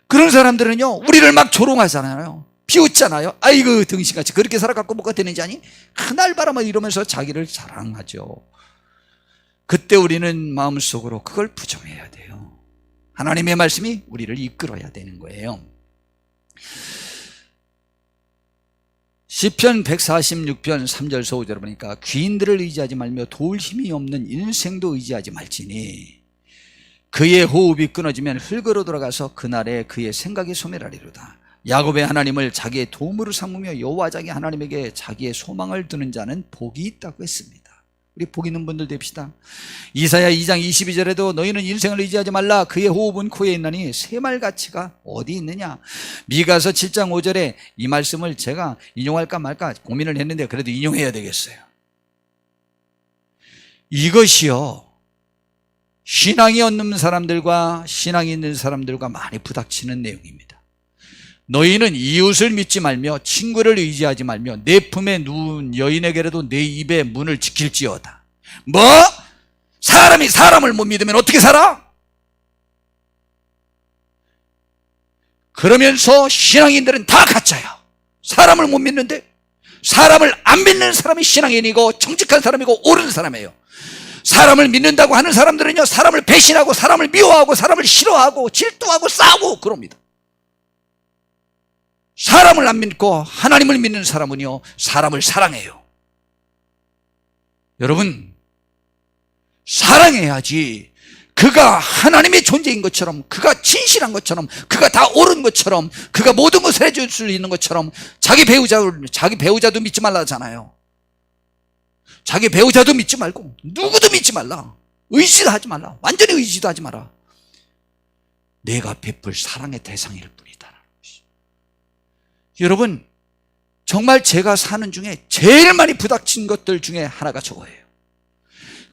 Speaker 1: 그런 사람들은요, 우리를 막 조롱하잖아요. 비웃잖아요. 아이고 등신같이 그렇게 살아갖고 뭐가 되는지 아니? 그날 바라만 이러면서 자기를 자랑하죠. 그때 우리는 마음속으로 그걸 부정해야 돼요. 하나님의 말씀이 우리를 이끌어야 되는 거예요. 시편 146편 3절서 5절을 보니까 귀인들을 의지하지 말며 도울 힘이 없는 인생도 의지하지 말지니 그의 호흡이 끊어지면 흙으로 돌아가서 그날에 그의 생각이 소멸하리로다. 야곱의 하나님을 자기의 도움으로 삼으며 여호와 자기 하나님에게 자기의 소망을 두는 자는 복이 있다고 했습니다. 우리 복 있는 분들 됩시다. 이사야 2장 22절에도 너희는 인생을 의지하지 말라. 그의 호흡은 코에 있나니 새말가치가 어디 있느냐. 미가서 7장 5절에 이 말씀을 제가 인용할까 말까 고민을 했는데 그래도 인용해야 되겠어요. 이것이요, 신앙이 없는 사람들과 신앙이 있는 사람들과 많이 부닥치는 내용입니다. 너희는 이웃을 믿지 말며 친구를 의지하지 말며 내 품에 누운 여인에게라도 내 입의 문을 지킬지어다. 뭐? 사람이 사람을 못 믿으면 어떻게 살아? 그러면서 신앙인들은 다 가짜야. 사람을 못 믿는데, 사람을 안 믿는 사람이 신앙인이고 정직한 사람이고 옳은 사람이에요. 사람을 믿는다고 하는 사람들은요, 사람을 배신하고 사람을 미워하고 사람을 싫어하고 질투하고 싸우고 그럽니다. 사람을 안 믿고 하나님을 믿는 사람은요, 사람을 사랑해요. 여러분, 사랑해야지. 그가 하나님의 존재인 것처럼, 그가 진실한 것처럼, 그가 다 옳은 것처럼, 그가 모든 것을 해줄 수 있는 것처럼 자기 배우자도 믿지 말라잖아요. 자기 배우자도 믿지 말고 누구도 믿지 말라. 의지도 하지 말라. 완전히 의지도 하지 마라. 내가 베풀 사랑의 대상일 뿐이다. 여러분, 정말 제가 사는 중에 제일 많이 부닥친 것들 중에 하나가 저거예요.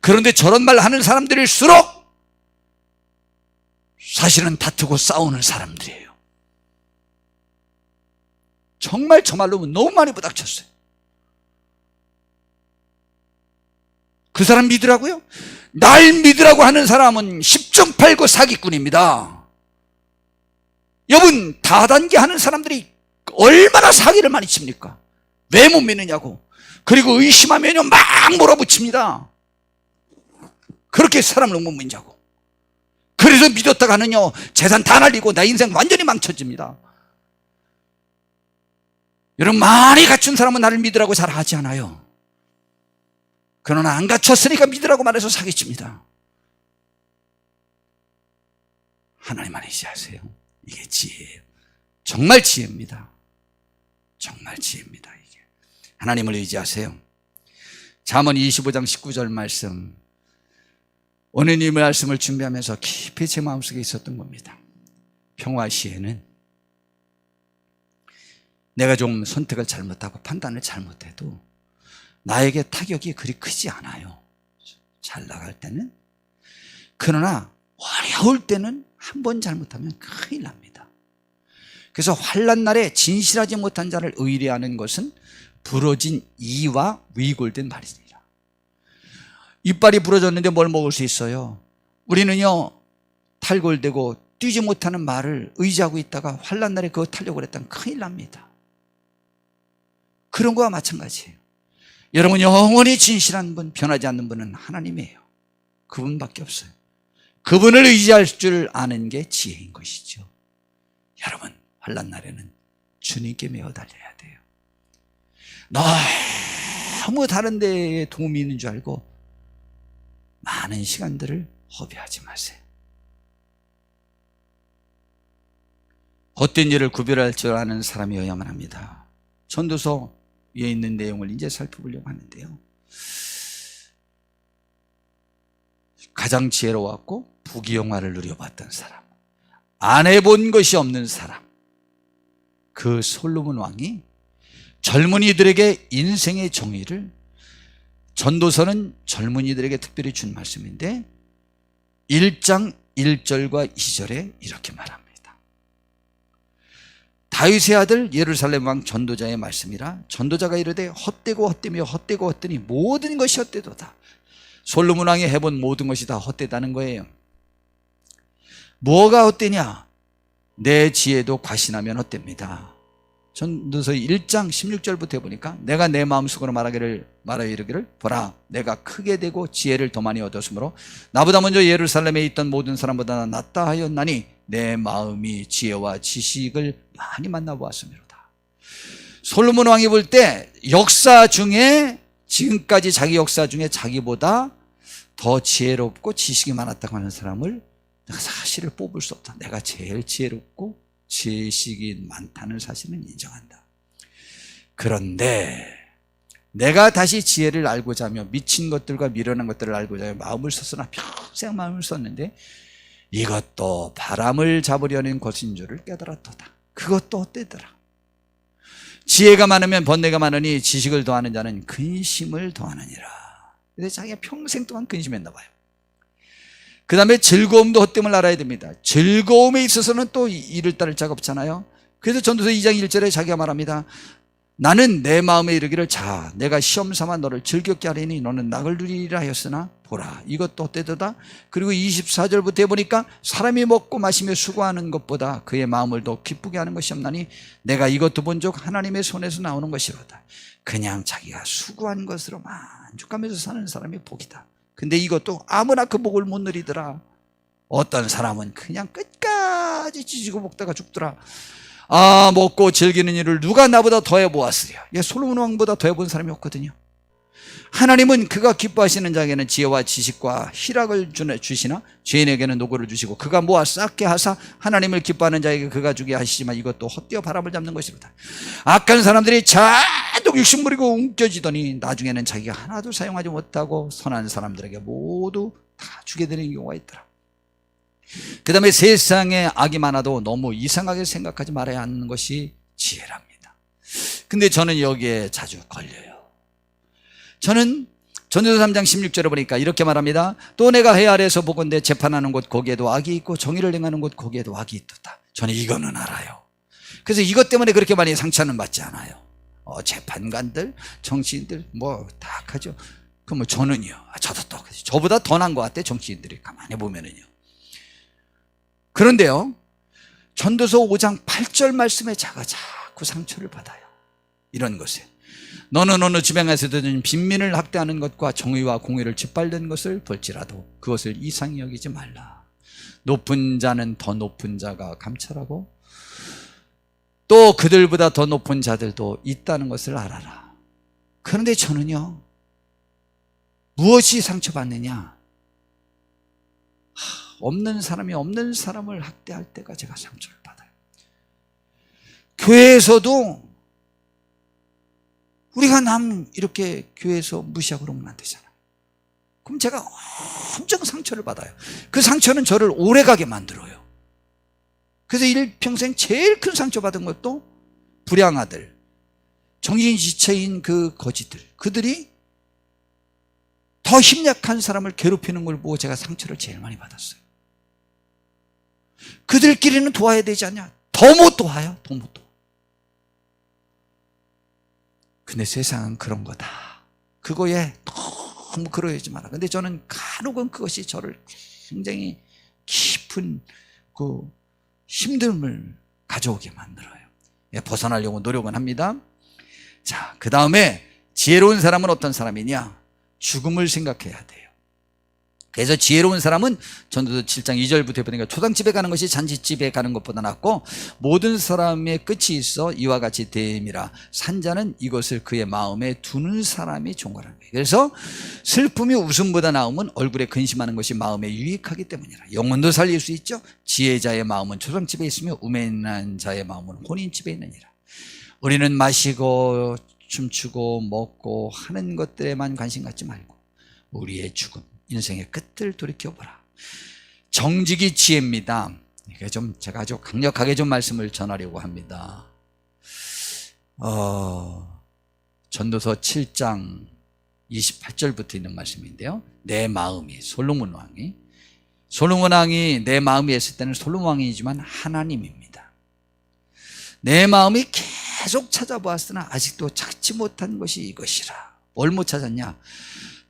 Speaker 1: 그런데 저런 말 하는 사람들일수록 사실은 다투고 싸우는 사람들이에요. 정말 저 말로 너무 많이 부닥쳤어요. 그 사람 믿으라고요? 날 믿으라고 하는 사람은 10점 팔고 사기꾼입니다. 여러분, 다단계 하는 사람들이 얼마나 사기를 많이 칩니까? 왜 못 믿느냐고. 그리고 의심하면요 막 몰아붙입니다. 그렇게 사람을 못 믿냐고. 그래서 믿었다가는요 재산 다 날리고 나 인생 완전히 망쳐집니다. 여러분, 많이 갖춘 사람은 나를 믿으라고 잘 하지 않아요. 그러나 안 갖췄으니까 믿으라고 말해서 사기칩니다. 하나님만 의지하세요. 이게 지혜예요. 정말 지혜입니다. 정말 지혜입니다. 이게 하나님을 의지하세요. 잠언 25장 19절 말씀, 오늘 이 말씀을 준비하면서 깊이 제 마음속에 있었던 겁니다. 평화 시에는 내가 좀 선택을 잘못하고 판단을 잘못해도 나에게 타격이 그리 크지 않아요. 잘 나갈 때는. 그러나 어려울 때는 한 번 잘못하면 큰일 납니다. 그래서 환난 날에 진실하지 못한 자를 의뢰하는 것은 부러진 이와 위골된 말이니라. 이빨이 부러졌는데 뭘 먹을 수 있어요? 우리는요 탈골되고 뛰지 못하는 말을 의지하고 있다가 환난 날에 그거 타려고 했다면 큰일 납니다. 그런 거와 마찬가지예요. 여러분, 영원히 진실한 분, 변하지 않는 분은 하나님이에요. 그분밖에 없어요. 그분을 의지할 줄 아는 게 지혜인 것이죠. 여러분, 환난 날에는 주님께 매어 달려야 돼요. 너무 다른 데에 도움이 있는 줄 알고 많은 시간들을 허비하지 마세요. 헛된 일을 구별할 줄 아는 사람이어야만 합니다. 전도서 위에 있는 내용을 이제 살펴보려고 하는데요, 가장 지혜로웠고 부귀영화를 누려봤던 사람, 안 해본 것이 없는 사람, 그 솔로몬 왕이 젊은이들에게 인생의 정의를, 전도서는 젊은이들에게 특별히 준 말씀인데 1장 1절과 2절에 이렇게 말합니다. 다윗의 아들 예루살렘 왕 전도자의 말씀이라. 전도자가 이르되 헛되고 헛되며 헛되고 헛되니 모든 것이 헛되도다. 솔로몬 왕이 해본 모든 것이 다 헛되다는 거예요. 뭐가 헛되냐? 내 지혜도 과신하면 헛됩니다. 전도서 1장 16절부터 보니까 내가 내 마음속으로 말하여 이르기를 보라 내가 크게 되고 지혜를 더 많이 얻었으므로 나보다 먼저 예루살렘에 있던 모든 사람보다 낫다 하였나니 내 마음이 지혜와 지식을 많이 만나보았음이로다. 솔로몬 왕이 볼 때 역사 중에 지금까지 자기 역사 중에 자기보다 더 지혜롭고 지식이 많았다고 하는 사람을 내가 사실을 뽑을 수 없다. 내가 제일 지혜롭고 지식이 많다는 사실은 인정한다. 그런데 내가 다시 지혜를 알고자 하며 미친 것들과 미련한 것들을 알고자 하며 마음을 썼으나 평생 마음을 썼는데 이것도 바람을 잡으려는 것인 줄을 깨달았도다. 그것도 어때더라. 지혜가 많으면 번뇌가 많으니 지식을 더하는 자는 근심을 더하느니라. 근데 자기가 평생 동안 근심했나 봐요. 그 다음에 즐거움도 헛됨을 알아야 됩니다. 즐거움에 있어서는 또 이를 따를 자가 없잖아요. 그래서 전도서 2장 1절에 자기가 말합니다. 나는 내 마음에 이르기를 자 내가 시험 삼아 너를 즐겁게 하리니 너는 낙을 누리리라 하였으나 보라 이것도 헛되도다. 그리고 24절부터 보니까 사람이 먹고 마시며 수고하는 것보다 그의 마음을 더 기쁘게 하는 것이 없나니 내가 이것도 본즉 하나님의 손에서 나오는 것이로다. 그냥 자기가 수고한 것으로 만족하면서 사는 사람이 복이다. 근데 이것도 아무나 그 복을 못 누리더라. 어떤 사람은 그냥 끝까지 찢고 먹다가 죽더라. 아 먹고 즐기는 일을 누가 나보다 더해 보았으랴. 솔로몬 왕보다 더해 본 사람이 없거든요. 하나님은 그가 기뻐하시는 자에게는 지혜와 지식과 희락을 주시나 죄인에게는 노고를 주시고 그가 모아 쌓게 하사 하나님을 기뻐하는 자에게 그가 주게 하시지만 이것도 헛되어 바람을 잡는 것이로다. 악한 사람들이 자독 욕심 부리고 움켜쥐더니 나중에는 자기가 하나도 사용하지 못하고 선한 사람들에게 모두 다 주게 되는 경우가 있더라. 그 다음에 세상에 악이 많아도 너무 이상하게 생각하지 말아야 하는 것이 지혜랍니다. 근데 저는 여기에 자주 걸려요. 저는 전도서 3장 16절에 보니까 이렇게 말합니다. 또 내가 해 아래에서 보건대 재판하는 곳 거기에도 악이 있고 정의를 행하는 곳 거기에도 악이 있도다. 저는 이거는 알아요. 그래서 이것 때문에 그렇게 많이 상처는 받지 않아요. 재판관들 정치인들 뭐 다 하죠. 그럼 뭐 저는요 저도 또 저보다 더 나은 것 같아. 정치인들이 가만히 보면은요. 그런데요 전도서 5장 8절 말씀에 제가 자꾸 상처를 받아요. 이런 것에 너는 어느 지방에서든 빈민을 학대하는 것과 정의와 공의를 짓밟는 것을 볼지라도 그것을 이상히 여기지 말라. 높은 자는 더 높은 자가 감찰하고 또 그들보다 더 높은 자들도 있다는 것을 알아라. 그런데 저는요 무엇이 상처받느냐, 없는 사람이 없는 사람을 학대할 때가 제가 상처를 받아요. 교회에서도 우리가 남 이렇게 교회에서 무시하고 그러면 안 되잖아요. 그럼 제가 엄청 상처를 받아요. 그 상처는 저를 오래가게 만들어요. 그래서 일평생 제일 큰 상처받은 것도 불량아들, 정신지체인 그 거지들, 그들이 더 힘약한 사람을 괴롭히는 걸 보고 제가 상처를 제일 많이 받았어요. 그들끼리는 도와야 되지 않냐? 더 못 도와요. 더 못 도와. 근데 세상은 그런 거다. 그거에 너무 그러지 마라. 근데 저는 간혹은 그것이 저를 굉장히 깊은 그 힘듦을 가져오게 만들어요. 벗어나려고 노력은 합니다. 자, 그 다음에 지혜로운 사람은 어떤 사람이냐? 죽음을 생각해야 돼요. 그래서 지혜로운 사람은 전도서 7장 2절부터 보니까 초상집에 가는 것이 잔치집에 가는 것보다 낫고 모든 사람의 끝이 있어 이와 같이 됨이라. 산자는 이것을 그의 마음에 두는 사람이 종거라는 거예요. 그래서 슬픔이 웃음보다 나음은 얼굴에 근심하는 것이 마음에 유익하기 때문이라. 영혼도 살릴 수 있죠. 지혜자의 마음은 초상집에 있으며 우매한 자의 마음은 혼인집에 있느니라. 우리는 마시고 춤추고 먹고 하는 것들에만 관심 갖지 말고 우리의 죽음, 인생의 끝을 돌이켜보라. 정직이 지혜입니다. 이게 좀 제가 아주 강력하게 좀 말씀을 전하려고 합니다. 전도서 7장 28절부터 있는 말씀인데요. 내 마음이 솔로몬 왕이 내 마음이 했을 때는 솔로몬 왕이지만 하나님입니다. 내 마음이 계속 찾아보았으나 아직도 찾지 못한 것이 이것이라. 뭘 못 찾았냐?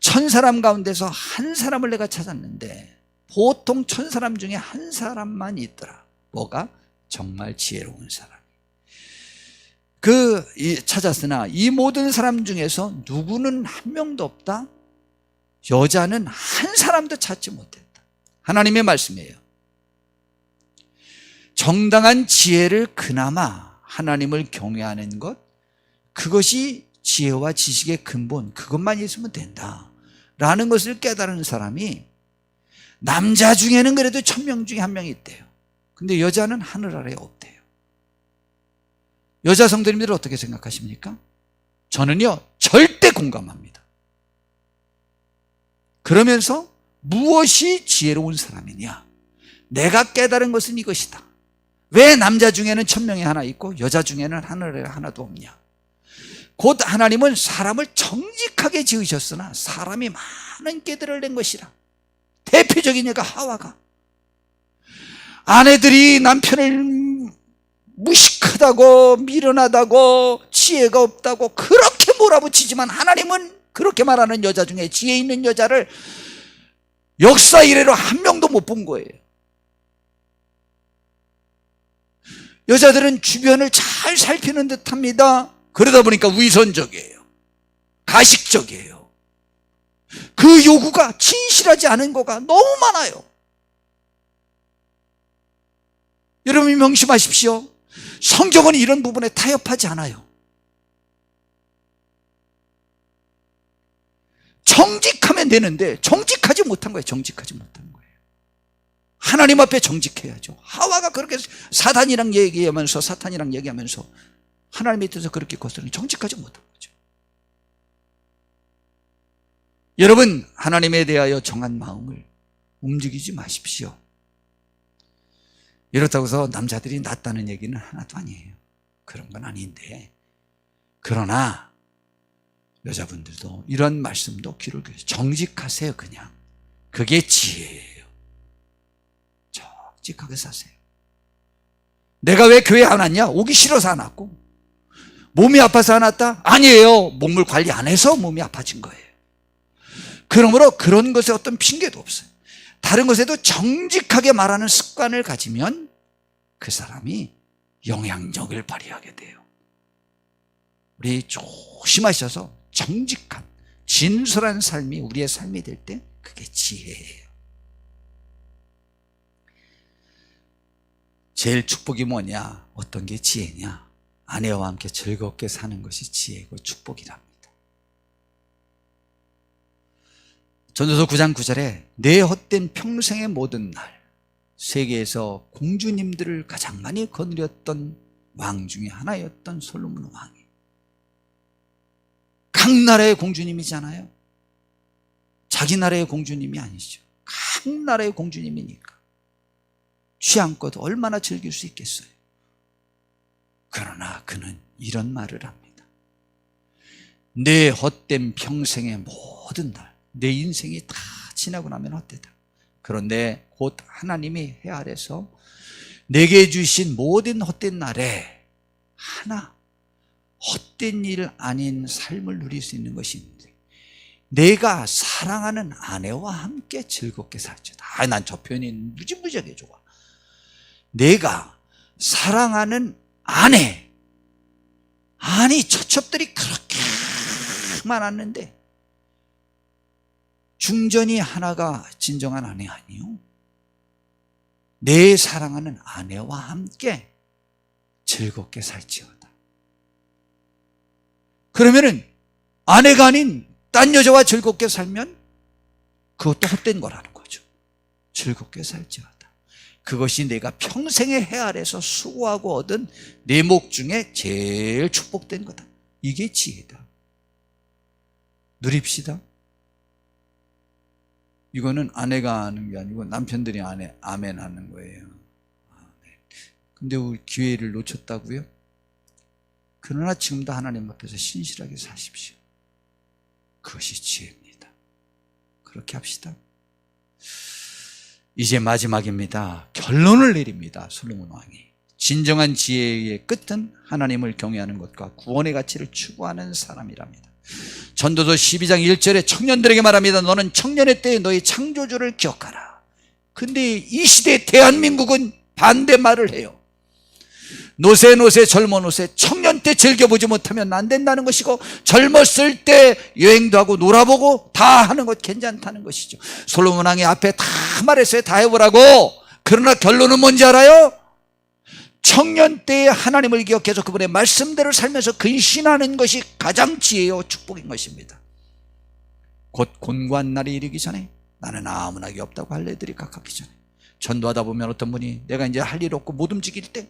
Speaker 1: 1000사람 가운데서 한 사람을 내가 찾았는데 보통 1000사람 중에 한 사람만 있더라. 뭐가? 정말 지혜로운 사람. 찾았으나 이 모든 사람 중에서 누구는 한 명도 없다. 여자는 한 사람도 찾지 못했다. 하나님의 말씀이에요. 정당한 지혜를 그나마 하나님을 경외하는 것, 그것이 지혜와 지식의 근본, 그것만 있으면 된다 라는 것을 깨달은 사람이 남자 중에는 그래도 1000명 중에 한 명이 있대요. 근데 여자는 하늘 아래에 없대요. 여자 성도님들 어떻게 생각하십니까? 저는요 절대 공감합니다. 그러면서 무엇이 지혜로운 사람이냐? 내가 깨달은 것은 이것이다. 왜 남자 중에는 1000명이 하나 있고 여자 중에는 하늘에 하나도 없냐? 곧 하나님은 사람을 정직하게 지으셨으나 사람이 많은 깨들을 낸 것이라. 대표적인 예가 하와가, 아내들이 남편을 무식하다고 미련하다고 지혜가 없다고 그렇게 몰아붙이지만 하나님은 그렇게 말하는 여자 중에 지혜 있는 여자를 역사 이래로 한 명도 못 본 거예요. 여자들은 주변을 잘 살피는 듯합니다. 그러다 보니까 위선적이에요. 가식적이에요. 그 요구가 진실하지 않은 거가 너무 많아요. 여러분이 명심하십시오. 성경은 이런 부분에 타협하지 않아요. 정직하면 되는데 정직하지 못한 거예요. 정직하지 못한 거예요. 하나님 앞에 정직해야죠. 하와가 그렇게 사탄이랑 얘기하면서 하나님의 뜻에서 그렇게 거스르는 정직하지 못한 거죠. 여러분, 하나님에 대하여 정한 마음을 움직이지 마십시오. 이렇다고 해서 남자들이 낫다는 얘기는 하나도 아니에요. 그런 건 아닌데, 그러나 여자분들도 이런 말씀도 귀를 기울여서 정직하세요. 그냥 그게 지혜예요. 정직하게 사세요. 내가 왜 교회 안 왔냐? 오기 싫어서 안 왔고, 몸이 아파서 안 왔다? 아니에요. 몸을 관리 안 해서 몸이 아파진 거예요. 그러므로 그런 것에 어떤 핑계도 없어요. 다른 것에도 정직하게 말하는 습관을 가지면 그 사람이 영향력을 발휘하게 돼요. 우리 조심하셔서 정직한 진솔한 삶이 우리의 삶이 될 때 그게 지혜예요. 제일 축복이 뭐냐? 어떤 게 지혜냐? 아내와 함께 즐겁게 사는 것이 지혜고 축복이랍니다. 전도서 9장 9절에 내 헛된 평생의 모든 날, 세계에서 공주님들을 가장 많이 거느렸던 왕 중에 하나였던 솔로몬 왕이, 각 나라의 공주님이잖아요. 자기 나라의 공주님이 아니죠. 각 나라의 공주님이니까 취향껏 얼마나 즐길 수 있겠어요. 그러나 그는 이런 말을 합니다. 내 헛된 평생의 모든 날, 내 인생이 다 지나고 나면 헛되다. 그런데 곧 하나님이 해 아래서 내게 주신 모든 헛된 날에 하나 헛된 일 아닌 삶을 누릴 수 있는 것이 있는데, 내가 사랑하는 아내와 함께 즐겁게 살지어다. 난 저 표현이 무지무지하게 좋아. 내가 사랑하는 아내, 아니 처첩들이 그렇게 많았는데 중전이 하나가 진정한 아내 아니요? 내 사랑하는 아내와 함께 즐겁게 살지어다. 그러면은 아내가 아닌 딴 여자와 즐겁게 살면 그것도 헛된 거라는 거죠. 즐겁게 살지어다. 그것이 내가 평생의 해 아래서 수고하고 얻은 내 목 중에 제일 축복된 거다. 이게 지혜다. 누립시다. 이거는 아내가 하는 게 아니고 남편들이 아멘 하는 거예요. 근데 우리 기회를 놓쳤다고요? 그러나 지금도 하나님 앞에서 신실하게 사십시오. 그것이 지혜입니다. 그렇게 합시다. 이제 마지막입니다. 결론을 내립니다. 솔로몬 왕이. 진정한 지혜의 끝은 하나님을 경외하는 것과 구원의 가치를 추구하는 사람이랍니다. 전도서 12장 1절에 청년들에게 말합니다. 너는 청년의 때에 너희 창조주를 기억하라. 근데 이 시대 대한민국은 반대 말을 해요. 노세 젊은 노세 청년 때 즐겨보지 못하면 안 된다는 것이고, 젊었을 때 여행도 하고 놀아보고 다 하는 것 괜찮다는 것이죠. 솔로몬 왕이 앞에 다 말했어요. 다 해보라고. 그러나 결론은 뭔지 알아요? 청년 때에 하나님을 기억해서 그분의 말씀대로 살면서 근신하는 것이 가장 지혜요 축복인 것입니다. 곧 곤고한 날이 이르기 전에 나는 아무 낙이 없다고 할 애들이 가깝기 전에. 전도하다 보면 어떤 분이 내가 이제 할 일 없고 못 움직일 때,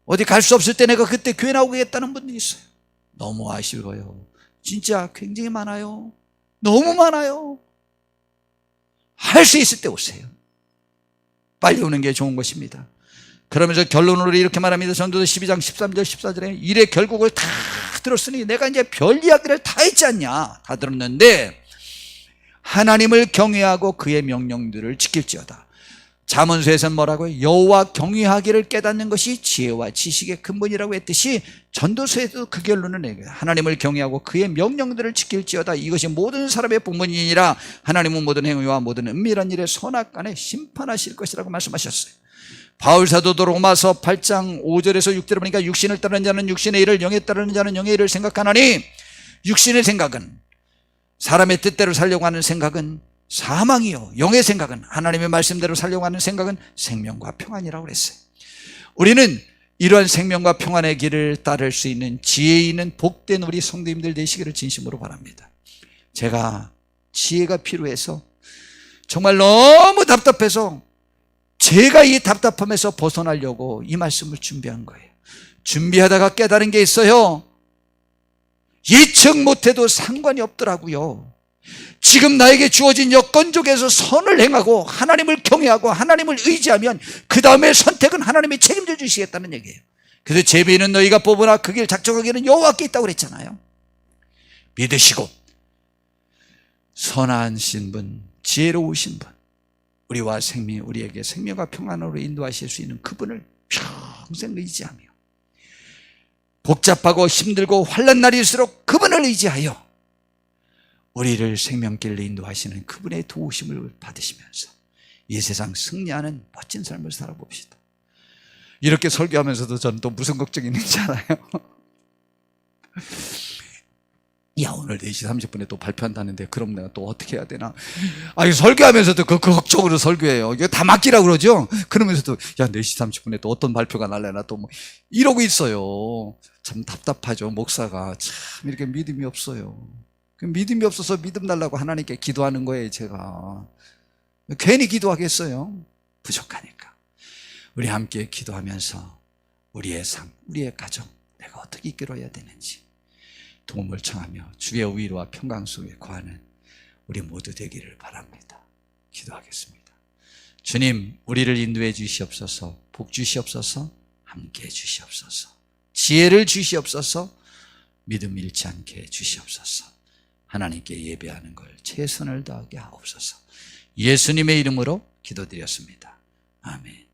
Speaker 1: 어디 갈 수 없을 때 내가 그때 교회 나오겠다는 분들이 있어요. 너무 아쉬워요. 진짜 굉장히 많아요. 너무 많아요. 할 수 있을 때 오세요. 빨리 오는 게 좋은 것입니다. 그러면서 결론으로 이렇게 말합니다. 전도서 12장 13절 14절에 일의 결국을 다 들었으니 내가 이제 별 이야기를 다 했지 않냐. 다 들었는데 하나님을 경외하고 그의 명령들을 지킬지어다. 잠언서에서는 뭐라고요? 여호와 경외하기를 깨닫는 것이 지혜와 지식의 근본이라고 했듯이 전도서에도 그 결론을 내요. 하나님을 경외하고 그의 명령들을 지킬지어다. 이것이 모든 사람의 본분이니라. 하나님은 모든 행위와 모든 은밀한 일에 선악간에 심판하실 것이라고 말씀하셨어요. 바울 사도도 로마서 8장 5절에서 6절에 보니까 육신을 따르는 자는 육신의 일을, 영에 따르는 자는 영의 일을 생각하나니 육신의 생각은, 사람의 뜻대로 살려고 하는 생각은 사망이요, 영의 생각은, 하나님의 말씀대로 살려고 하는 생각은 생명과 평안이라고 그랬어요. 우리는 이러한 생명과 평안의 길을 따를 수 있는 지혜 있는 복된 우리 성도님들 되시기를 진심으로 바랍니다. 제가 지혜가 필요해서 정말 너무 답답해서 제가 이 답답함에서 벗어나려고 이 말씀을 준비한 거예요. 준비하다가 깨달은 게 있어요. 예측 못해도 상관이 없더라고요. 지금 나에게 주어진 여건 속에서 선을 행하고 하나님을 경외하고 하나님을 의지하면 그 다음에 선택은 하나님이 책임져 주시겠다는 얘기예요. 그래서 제비는 너희가 뽑으나 그 길 작정하기는 여호와께 있다고 그랬잖아요. 믿으시고 선하신 분, 지혜로우신 분, 우리와 우리에게 생명과 평안으로 인도하실 수 있는 그분을 평생 의지하며, 복잡하고 힘들고 환난 날일수록 그분을 의지하여 우리를 생명길로 인도하시는 그분의 도우심을 받으시면서 이 세상 승리하는 멋진 삶을 살아봅시다. 이렇게 설교하면서도 저는 또 무슨 걱정이 있는지 알아요? 야, 오늘 4시 30분에 또 발표한다는데 그럼 내가 또 어떻게 해야 되나? 아니, 설교하면서도 그 걱정으로 설교해요. 이거 다 맡기라고 그러죠? 그러면서도 야, 4시 30분에 또 어떤 발표가 날래나 또 뭐 이러고 있어요. 참 답답하죠. 목사가 참 이렇게 믿음이 없어요. 믿음이 없어서 믿음 달라고 하나님께 기도하는 거예요. 제가 괜히 기도하겠어요? 부족하니까. 우리 함께 기도하면서 우리의 삶, 우리의 가정, 내가 어떻게 이끌어야 되는지 도움을 청하며 주의 위로와 평강 속에 거하는 우리 모두 되기를 바랍니다. 기도하겠습니다. 주님, 우리를 인도해 주시옵소서. 복 주시옵소서. 함께 해 주시옵소서. 지혜를 주시옵소서. 믿음 잃지 않게 해 주시옵소서. 하나님께 예배하는 걸 최선을 다하게 하옵소서. 예수님의 이름으로 기도드렸습니다. 아멘.